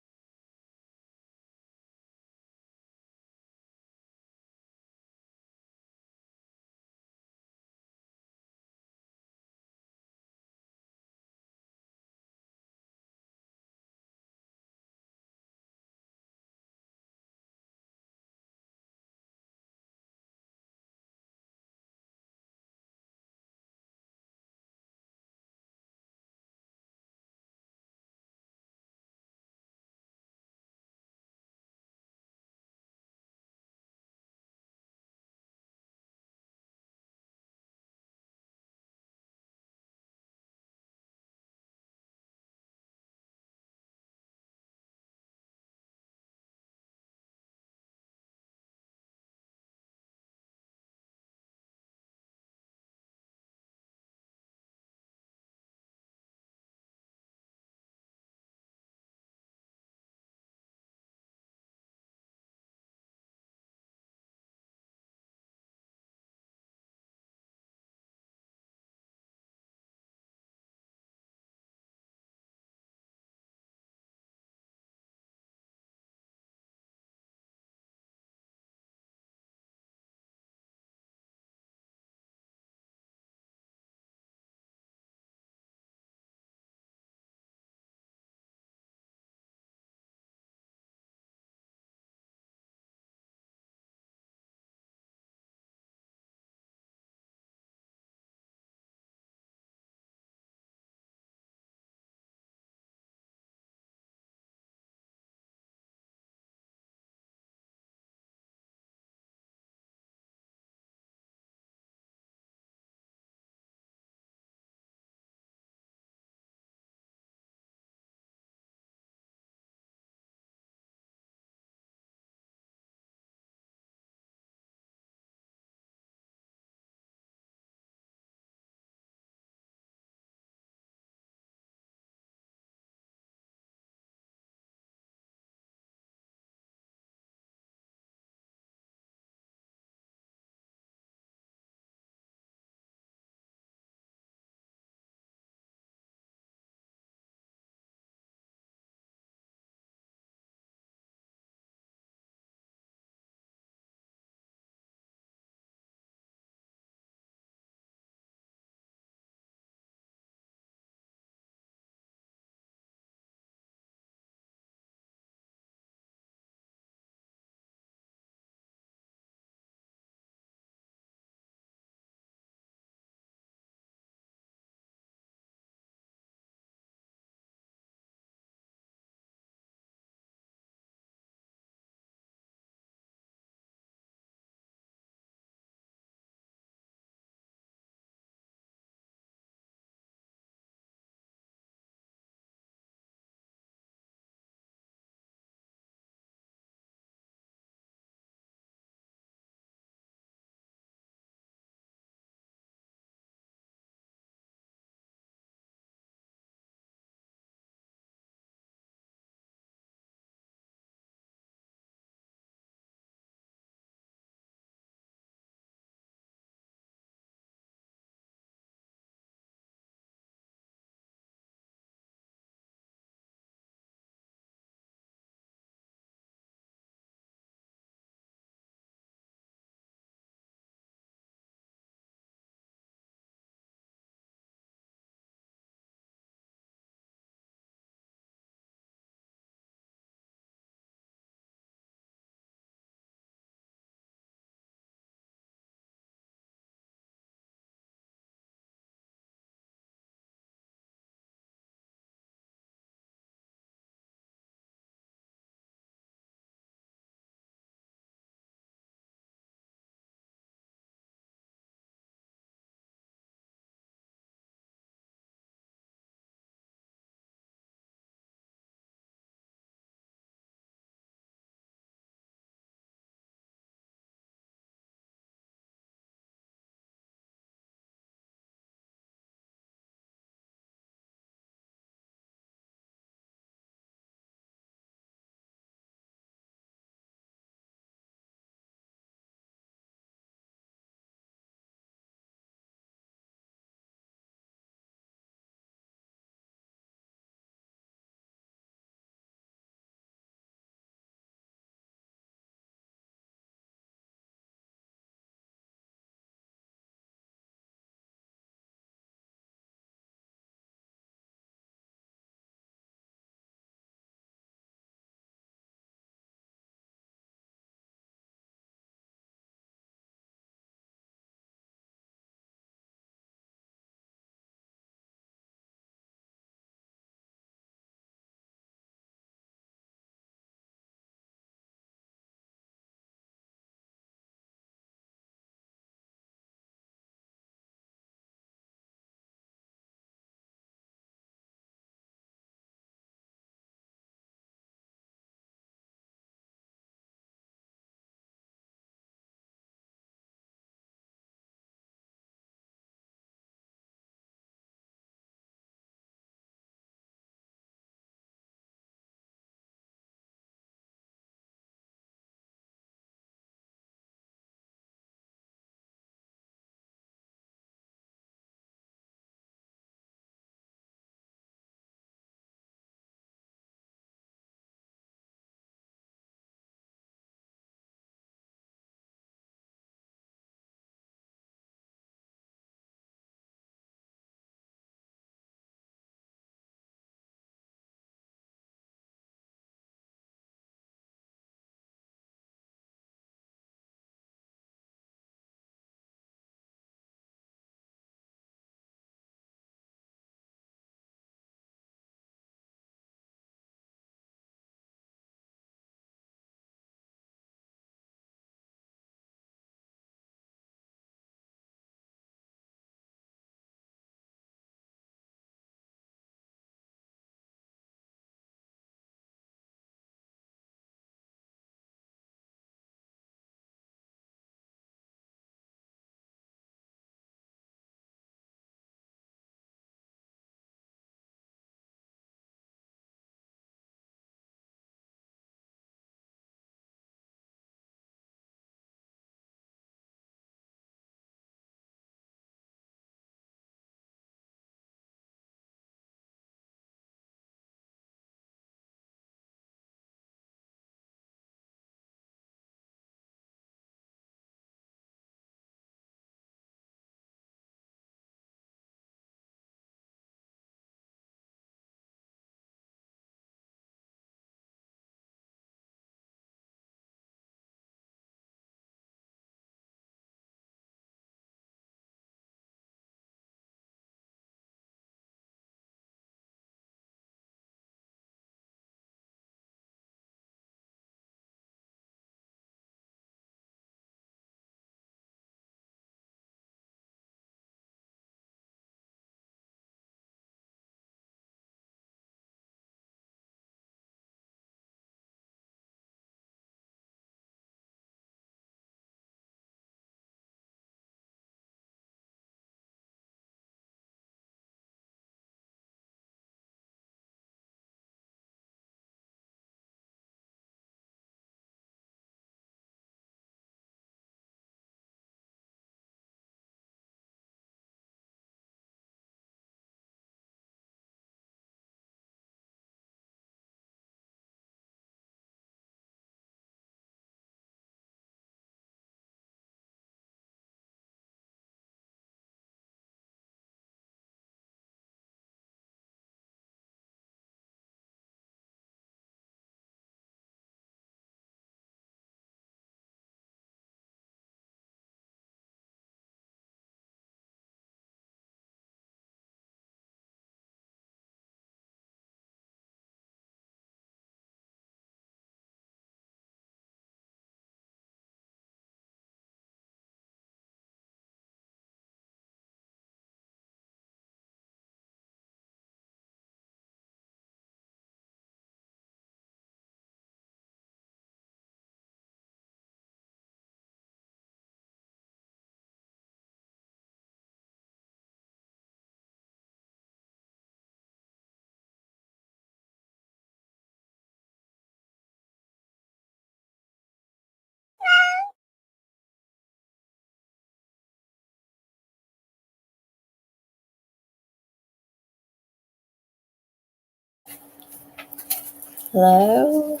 Hello.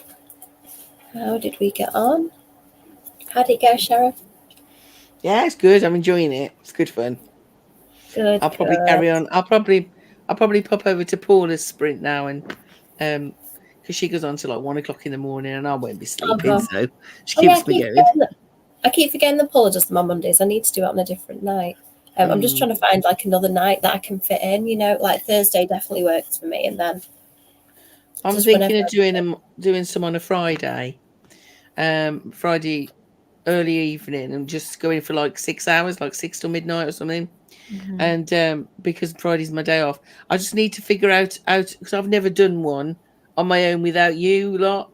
How did we get on? How did it go, Sharron? Yeah, it's good. I'm enjoying it. It's good fun. Good, I'll probably good. carry on. I'll probably pop over to Paula's sprint now and because she goes on till like 1 o'clock in the morning and I won't be Oh, sleeping, God. so she Oh, yeah, keeps me going. I keep forgetting the Paula does them on Mondays. I need to do it on a different night. I'm just Mm. trying to find like another night that I can fit in. You know, like Thursday definitely works for me, and then I'm just whenever. thinking of doing some on a Friday. Friday early evening and just going for like 6 hours, like 6 till midnight or something. Mhm. And because Friday's my day off, I just need to figure out because I've never done one on my own without you lot.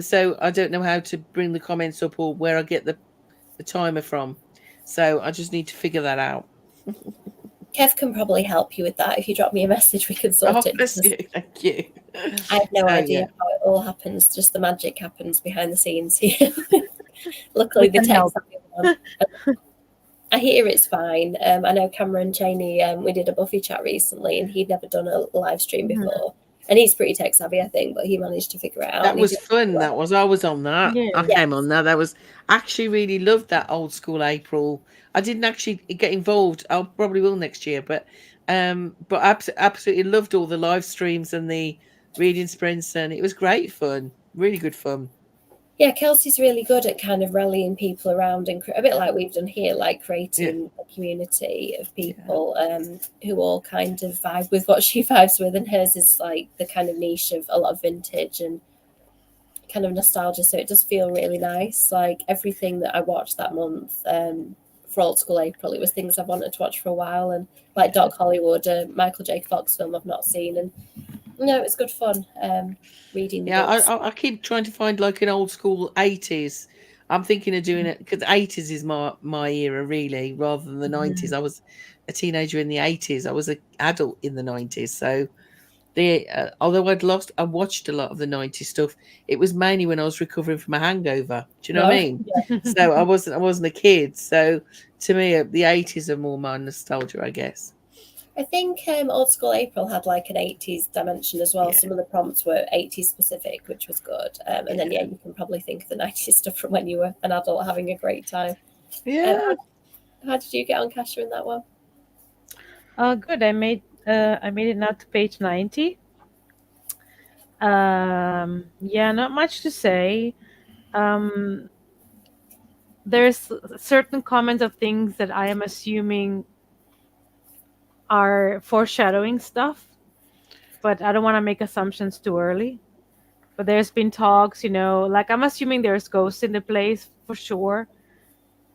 So I don't know how to bring the comments up or where I get the timer from. So I just need to figure that out. Kev can probably help you with that. If you drop me a message, we can sort Oh, it. bless you. Thank you. I have no So idea yeah. how it all happens. Just the magic happens behind the scenes here. Luckily, We the can tech's help. on. I hear it's fine. I know Cameron Cheney, we did a Buffy chat recently and he'd never done a live stream Mhm. before. And he's pretty tech savvy, I think, but he managed to figure it out. That And he was did fun. well. I was on that. Yeah. I Yeah, came on that. That was I actually really loved that old school April. I didn't actually get involved. I probably will next year, but absolutely loved all the live streams and the reading sprints, and it was great fun. Really good fun. yeah, Kelsey's really good at kind of rallying people around and a bit like we've done here, like Yeah, creating a community of yeah, people who all kind of vibe with what she vibes with. And hers is like the kind of niche of a lot of vintage and kind of nostalgia. So it does feel really nice. Like everything that I watched that month for Old School April, it was things I've wanted to watch for a while. And like yeah. Doc Hollywood, Michael J. Fox film I've not seen. And no, it's good fun reading the Yeah, books. I keep trying to find like an old school 80s. I'm thinking of doing it because 80s is my era really, rather than the 90s. Mhm. I was a teenager in the 80s. I was an adult in the 90s. So the although I watched a lot of the 90s stuff. It was mainly when I was recovering from a hangover. Do you know what I No, mean? So I wasn't a kid. So to me, the 80s are more my nostalgia, I guess. I think Old School April had like an 80s dimension as well. Yeah, Some of the prompts were 80s specific, which was good. And then, yeah, yeah, you can probably think of the 90s stuff from when you were an adult having a great time. Um, yeah. how did you get on, Kasha, in that one? Good. I made it now to page 90. Yeah, not much to say. Um, there's certain comments of things that I am assuming are foreshadowing stuff, but I don't want to make assumptions too early. But there's been talks, like I'm assuming there's ghosts in the place for sure.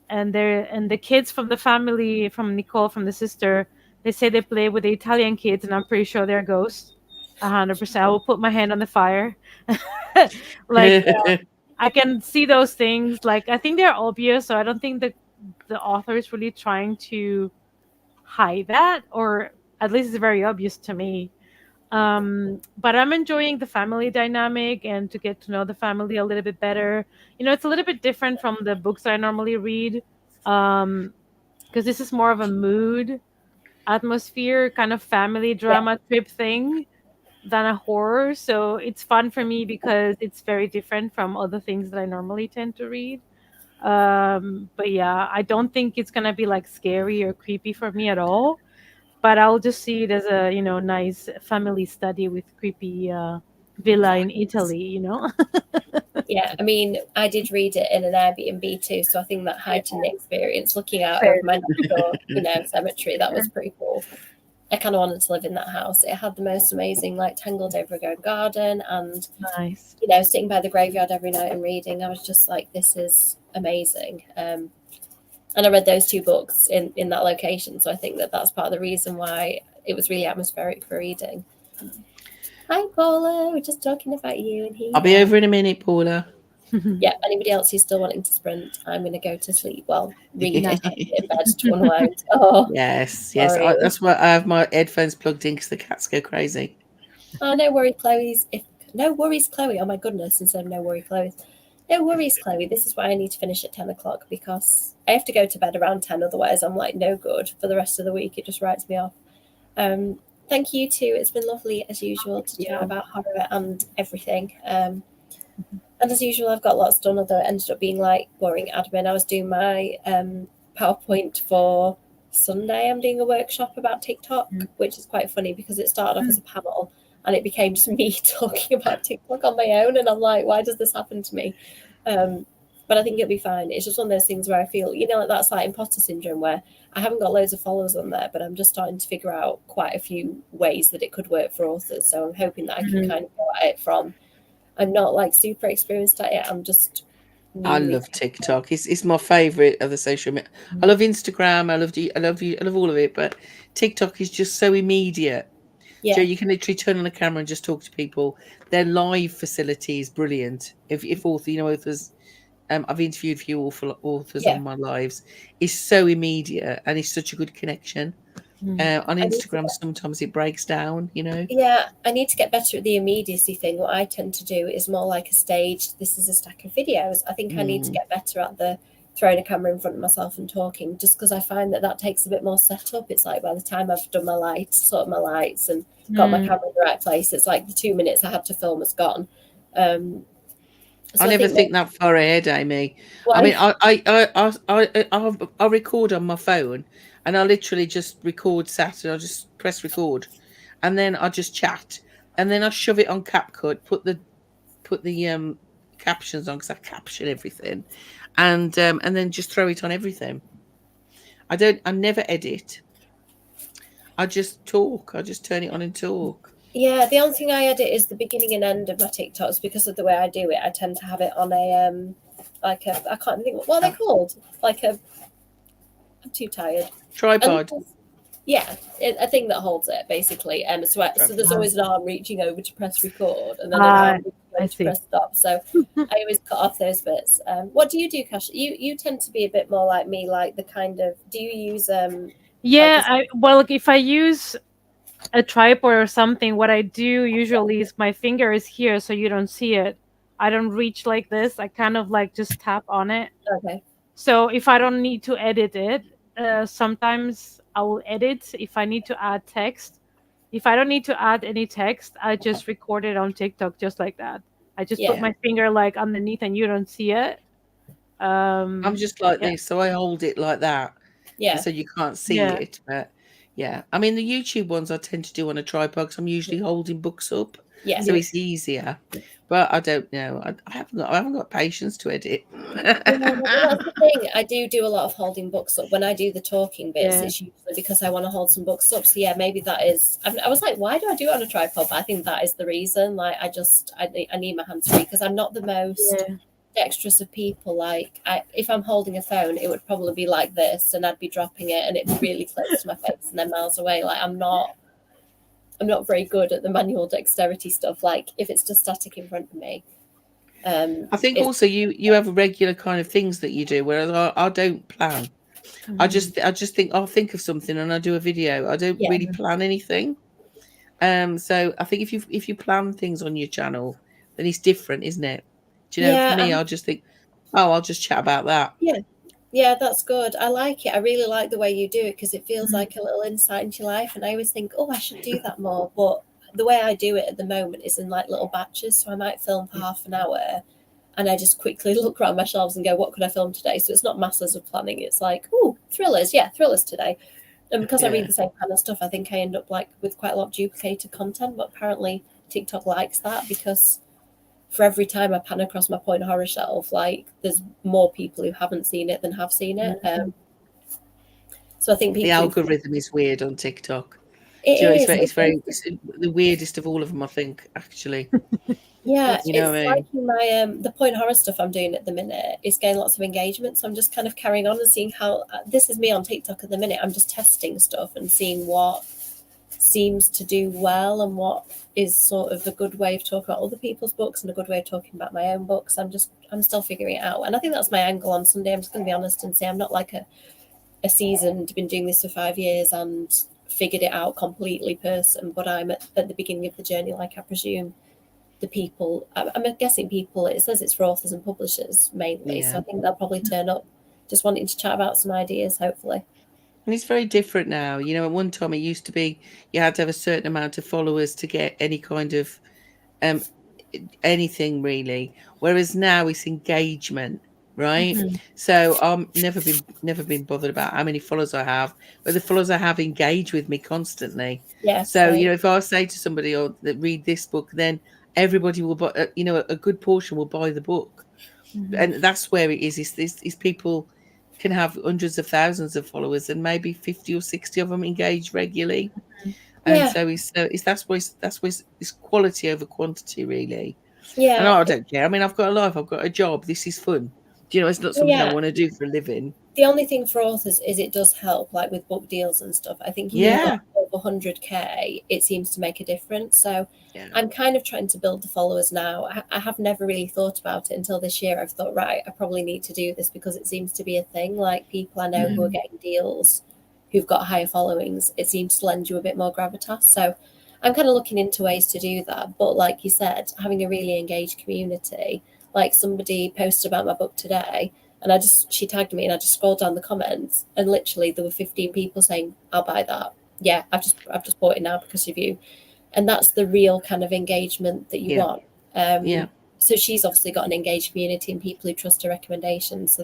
And the kids from the family, from Nicole, from the sister, they say they play with the Italian kids, and I'm pretty sure they're ghosts. 100%. I will put my hand on the fire. Like I can see those things. Like I think they're obvious, so I don't think the author is really trying to hide that, or at least it's very obvious to me. But I'm enjoying the family dynamic and to get to know the family a little bit better. It's a little bit different from the books that I normally read, because this is more of a mood atmosphere kind of family Yeah, drama trip thing than a horror. So it's fun for me because it's very different from other things that I normally tend to read. But yeah, I don't think it's gonna be like scary or creepy for me at all. But I'll just see it as a nice family study with creepy villa in vibes. Italy. Yeah, I mean, I did read it in an Airbnb too, so I think that Yeah, heightened the experience looking out fair. over my next door, cemetery. That was pretty cool. I kind of wanted to live in that house. It had the most amazing, like, tangled overgrown garden, and Nice. sitting by the graveyard every night and reading. I was just like, this is amazing. And I read those two books in that location, so I think that that's part of the reason why it was really atmospheric for reading. Hi, Paula. We're just talking about you and I'll he. be over in a minute, Paula. Yeah, anybody else who's still wanting to sprint, I'm going to go to sleep. Well, read Nice. and get in bed to unwind. Oh, Yes, yes. sorry. That's why I have my headphones plugged in because the cats go crazy. Oh, no worries, Chloe. No worries, Chloe. Oh my goodness! Instead of no worry, Chloe. No worries, Chloe. This is why I need to finish at 10 o'clock because I have to go to bed around 10. Otherwise, I'm like no good for the rest of the week. It just writes me off. Thank you too. It's been lovely as usual to chat about horror and everything. And as usual, I've got lots done, although it ended up being like boring admin. I was doing my PowerPoint for Sunday. I'm doing a workshop about TikTok, which is quite funny because it started off as a panel and it became just me talking about TikTok on my own. And I'm like, why does this happen to me? But I think it'll be fine. It's just one of those things where I feel, like that's like imposter syndrome, where I haven't got loads of followers on there, but I'm just starting to figure out quite a few ways that it could work for authors. So I'm hoping that I can kind of go at it from, I'm not like super experienced at it. I'm just I love TikTok. It's my favorite of the social media. I love Instagram. I love all of it. But TikTok is just so immediate. Yeah. Joe, you can literally turn on the camera and just talk to people. Their live facility is brilliant. If authors, I've interviewed a few authors on my lives. It's so immediate and it's such a good connection. On Instagram, sometimes it breaks down, Yeah, I need to get better at the immediacy thing. What I tend to do is more like a stage. This is a stack of videos. I think I need to get better at the throwing a camera in front of myself and talking, just because I find that takes a bit more setup. It's like by the time I've done my lights, sorted my lights, and got my camera in the right place, it's like the 2 minutes I had to film is gone. So I never think that far ahead, Amy. Why? I mean, I record on my phone, and I literally just record and I just press record, and then I just chat, and then I shove it on CapCut, put the captions on because I caption everything, and then just throw it on everything. I never edit. I just talk. I just turn it on and talk. Yeah, the only thing I edit is the beginning and end of my TikToks because of the way I do it. I tend to have it on a I can't think what are they called? I'm too tired. Tripod. Yeah, a thing that holds it basically. So there's always an arm reaching over to press record, and then an arm reaching over to press stop. So I always cut off those bits. What do you do, Kash? You tend to be a bit more like me, like the kind of. Do you use if I use a tripod or something, what I do usually is my finger is here so you don't see it. I don't reach like this. I kind of like just tap on it. Okay. So if I don't need to edit it, sometimes I will edit if I need to add text. If I don't need to add any text, I just record it on TikTok just like that. I just put my finger like underneath and you don't see it. I'm just like this, so I hold it like that. Yeah. So you can't see it, but yeah. I mean, the YouTube ones I tend to do on a tripod because I'm usually holding books up. Yeah. So it's easier. But I don't know. I haven't got patience to edit. That's the thing. I do a lot of holding books up. When I do the talking bits, it's usually because I want to hold some books up. So yeah, maybe that is. I was like, why do I do it on a tripod? But I think that is the reason. Like, I need my hands free because I'm not the most dexterous of people. Like, if I'm holding a phone, it would probably be like this, and I'd be dropping it, and it'd be really close to my face, and then miles away. Like, I'm not very good at the manual dexterity stuff. Like, if it's just static in front of me. I think also you have regular kind of things that you do, whereas I don't plan. I just think I'll think of something and I do a video. I don't really plan anything. So I think if you plan things on your channel, then it's different, isn't it? Do you know? For me, I'll just think, I'll just chat about that. Yeah, that's good. I like it. I really like the way you do it because it feels like a little insight into your life. And I always think, I should do that more. But the way I do it at the moment is in like little batches. So I might film for half an hour and I just quickly look around my shelves and go, what could I film today? So it's not masses of planning. It's like, thrillers. Yeah, thrillers today. And because I read the same kind of stuff, I think I end up like with quite a lot of duplicated content. But apparently TikTok likes that because for every time I pan across my point horror shelf, like there's more people who haven't seen it than have seen it. So I think the algorithm is weird on TikTok. It's the weirdest of all of them, I think, actually. Yeah, like my the point horror stuff I'm doing at the minute is getting lots of engagement. So I'm just kind of carrying on and seeing how this is me on TikTok at the minute. I'm just testing stuff and seeing what seems to do well and what is sort of a good way of talking about other people's books and a good way of talking about my own books. I'm still figuring it out. And I think that's my angle on Sunday. I'm just going to be honest and say I'm not like a seasoned, been doing this for 5 years and figured it out completely person, but I'm at the beginning of the journey, like I presume the people, I'm guessing people, it says it's for authors and publishers mainly. So I think they'll probably turn up just wanting to chat about some ideas, hopefully. And it's very different now. You know, at one time it used to be you had to have a certain amount of followers to get any kind of um anything really. Whereas now it's engagement, right? Mhm. So never been bothered about how many followers I have, but the followers I have engage with me constantly. Yeah, So same. if I say to somebody, "Oh, that read this book," then everybody will buy. A good portion will buy the book, Mhm. and that's where it is. Is people can have hundreds of thousands of followers, and maybe 50 or 60 of them engage regularly. And Yeah, so it's that's where it's quality over quantity, really. And yeah, I don't care. I mean, I've got a life, I've got a job. This is fun. Do you know, it's not something I yeah. want to do for a living. The only thing for authors is it does help, like with book deals and stuff. I think if you've got Yeah. over 100K, it seems to make a difference. So Yeah. I'm kind of trying to build the followers now. I have never really thought about it until this year. I've thought, right, I probably need to do this because it seems to be a thing. Like people I know who are getting deals who've got higher followings, it seems to lend you a bit more gravitas. So I'm kind of looking into ways to do that. But like you said, having a really engaged community, like somebody posted about my book today, and she tagged me and I just scrolled down the comments and literally there were 15 people saying, I'll buy that. Yeah, I've just bought it now because of you. And that's the real kind of engagement that you Yeah. want. Yeah. So she's obviously got an engaged community and people who trust her recommendations. So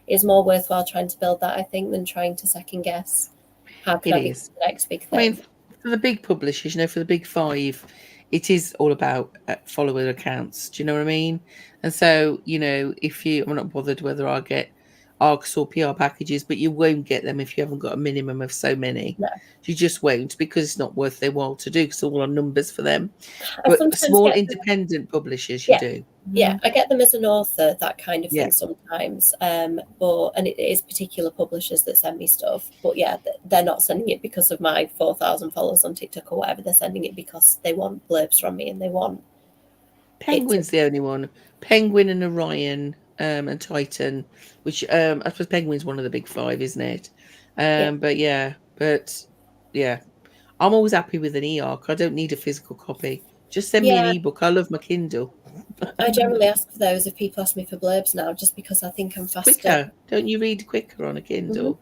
is more worthwhile trying to build that, I think, than trying to second guess how can It I become is. the next big I mean, thing. for the big publishers, for the big five, it is all about follower accounts. Do you know what I mean? And so, I'm not bothered whether I get ARCs or PR packages, but you won't get them if you haven't got a minimum of so many. No. You just won't, because it's not worth their while to do, because it's all on numbers for them. I But sometimes small get independent publishers, you yeah, do. yeah, I get them as an author, that kind of Yeah. thing sometimes. And it is particular publishers that send me stuff. But yeah, they're not sending it because of my 4,000 followers on TikTok or whatever. They're sending it because they want blurbs from me and they want it to. Penguin's the only one. Penguin and Orion, and Titan, which I suppose Penguin's one of the big five, isn't it? Yeah, But yeah, I'm always happy with an e-arc. I don't need a physical copy. Just send me an yeah. ebook. I love my Kindle. I generally ask for those if people ask me for blurbs now, just because I think I'm faster. Quicker. Don't you read quicker on a hmm Kindle?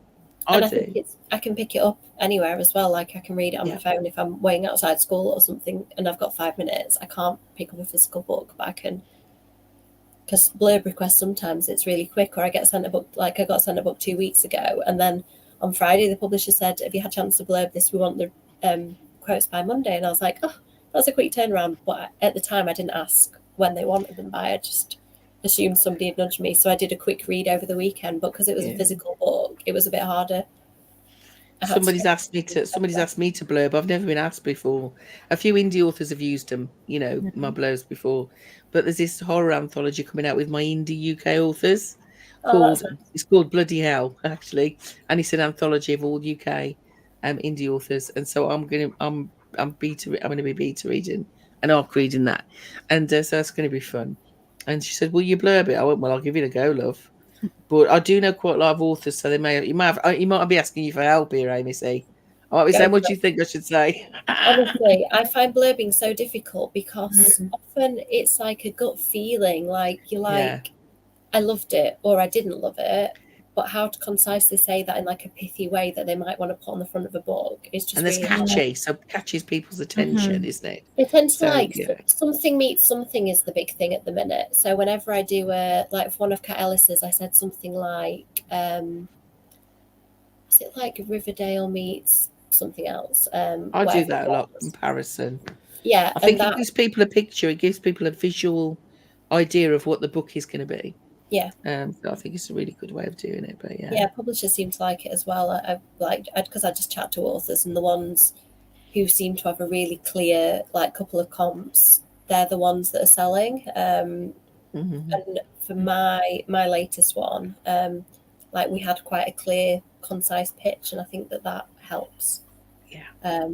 I And I think do. I can pick it up anywhere as well. Like I can read it on my Yeah. phone if I'm waiting outside school or something and I've got 5 minutes. I can't pick up a physical book, but I can. Because blurb requests sometimes it's really quick, or I get sent a book. Like I got sent a book 2 weeks ago, and then on Friday the publisher said, "Have you had a chance to blurb this? We want the quotes by Monday." And I was like, "Oh, that's a quick turnaround." But at the time, I didn't ask when they wanted them by. I just assumed somebody had nudged me, so I did a quick read over the weekend. But because it was a Yeah. physical book, it was a bit harder. Somebody's asked me to blurb. I've never been asked before. A few indie authors have used them, my blurbs before. But there's this horror anthology coming out with my indie UK authors Oh, that's it's called Bloody Hell, actually, and it's an anthology of all UK indie authors. And so I'm gonna be beta reading and ARC reading that, and so that's going to be fun. And she said, "Will you blurb it?" I went, "Well, I'll give it a go, love." But I do know quite a lot of authors, so you might be asking you for help here, Amy. See, I might be saying, "What do you think I should say?" honestly, I find blurbing so difficult because Mhm. often it's like a gut feeling, like you're Yeah, like, I loved it or I didn't love it, but how to concisely say that in like a pithy way that they might want to put on the front of a book is just and that's really hard. catchy, so catches people's attention, Mhm. isn't it? They tend to So like yeah, something meets something is the big thing at the minute. So whenever I do like for one of Kat Ellis's, I said something like, is it like Riverdale meets something else? I do Whatever it that a lot. was. Comparison. Yeah, I and think it that gives people a picture. It gives people a visual idea of what the book is going to be. yeah. So I think it's a really good way of doing it. But Yeah, publishers seem to like it as well. I like because I just chat to authors, and the ones who seem to have a really clear like couple of comps, they're the ones that are selling. Mhm. And for my latest one, like we had quite a clear, concise pitch, and I think that helps. Yeah.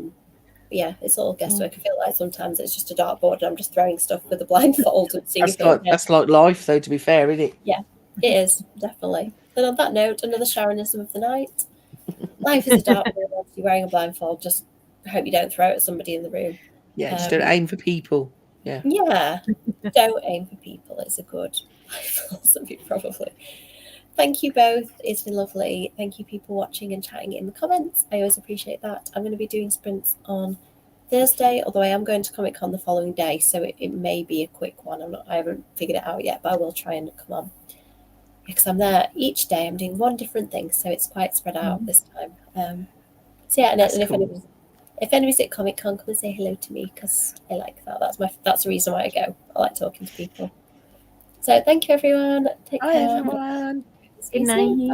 Yeah, it's all guesswork. I feel like sometimes it's just a dartboard, and I'm just throwing stuff with a blindfold and seeing if it'll hit. That's like life, though. To be fair, isn't it? Yeah, it is definitely. Then on that note, another Sharonism of the night. Life is a dartboard. Whilst you're wearing a blindfold, just hope you don't throw it at somebody in the room. Yeah, just don't aim for people. Yeah. Yeah, don't aim for people. It's a good life philosophy, probably. thank you both. It's been lovely. Thank you, people watching and chatting in the comments. I always appreciate that. I'm going to be doing sprints on Thursday, although I am going to Comic Con the following day, so it may be a quick one. I haven't figured it out yet, but I will try and come on because I'm there each day. I'm doing one different thing, so it's quite spread out this time. So yeah, and if anybody's at Comic Con, come and say hello to me because I like that. That's the reason why I go. I like talking to people. So thank you, everyone. Take Hi, care. everyone. See Good you soon. night.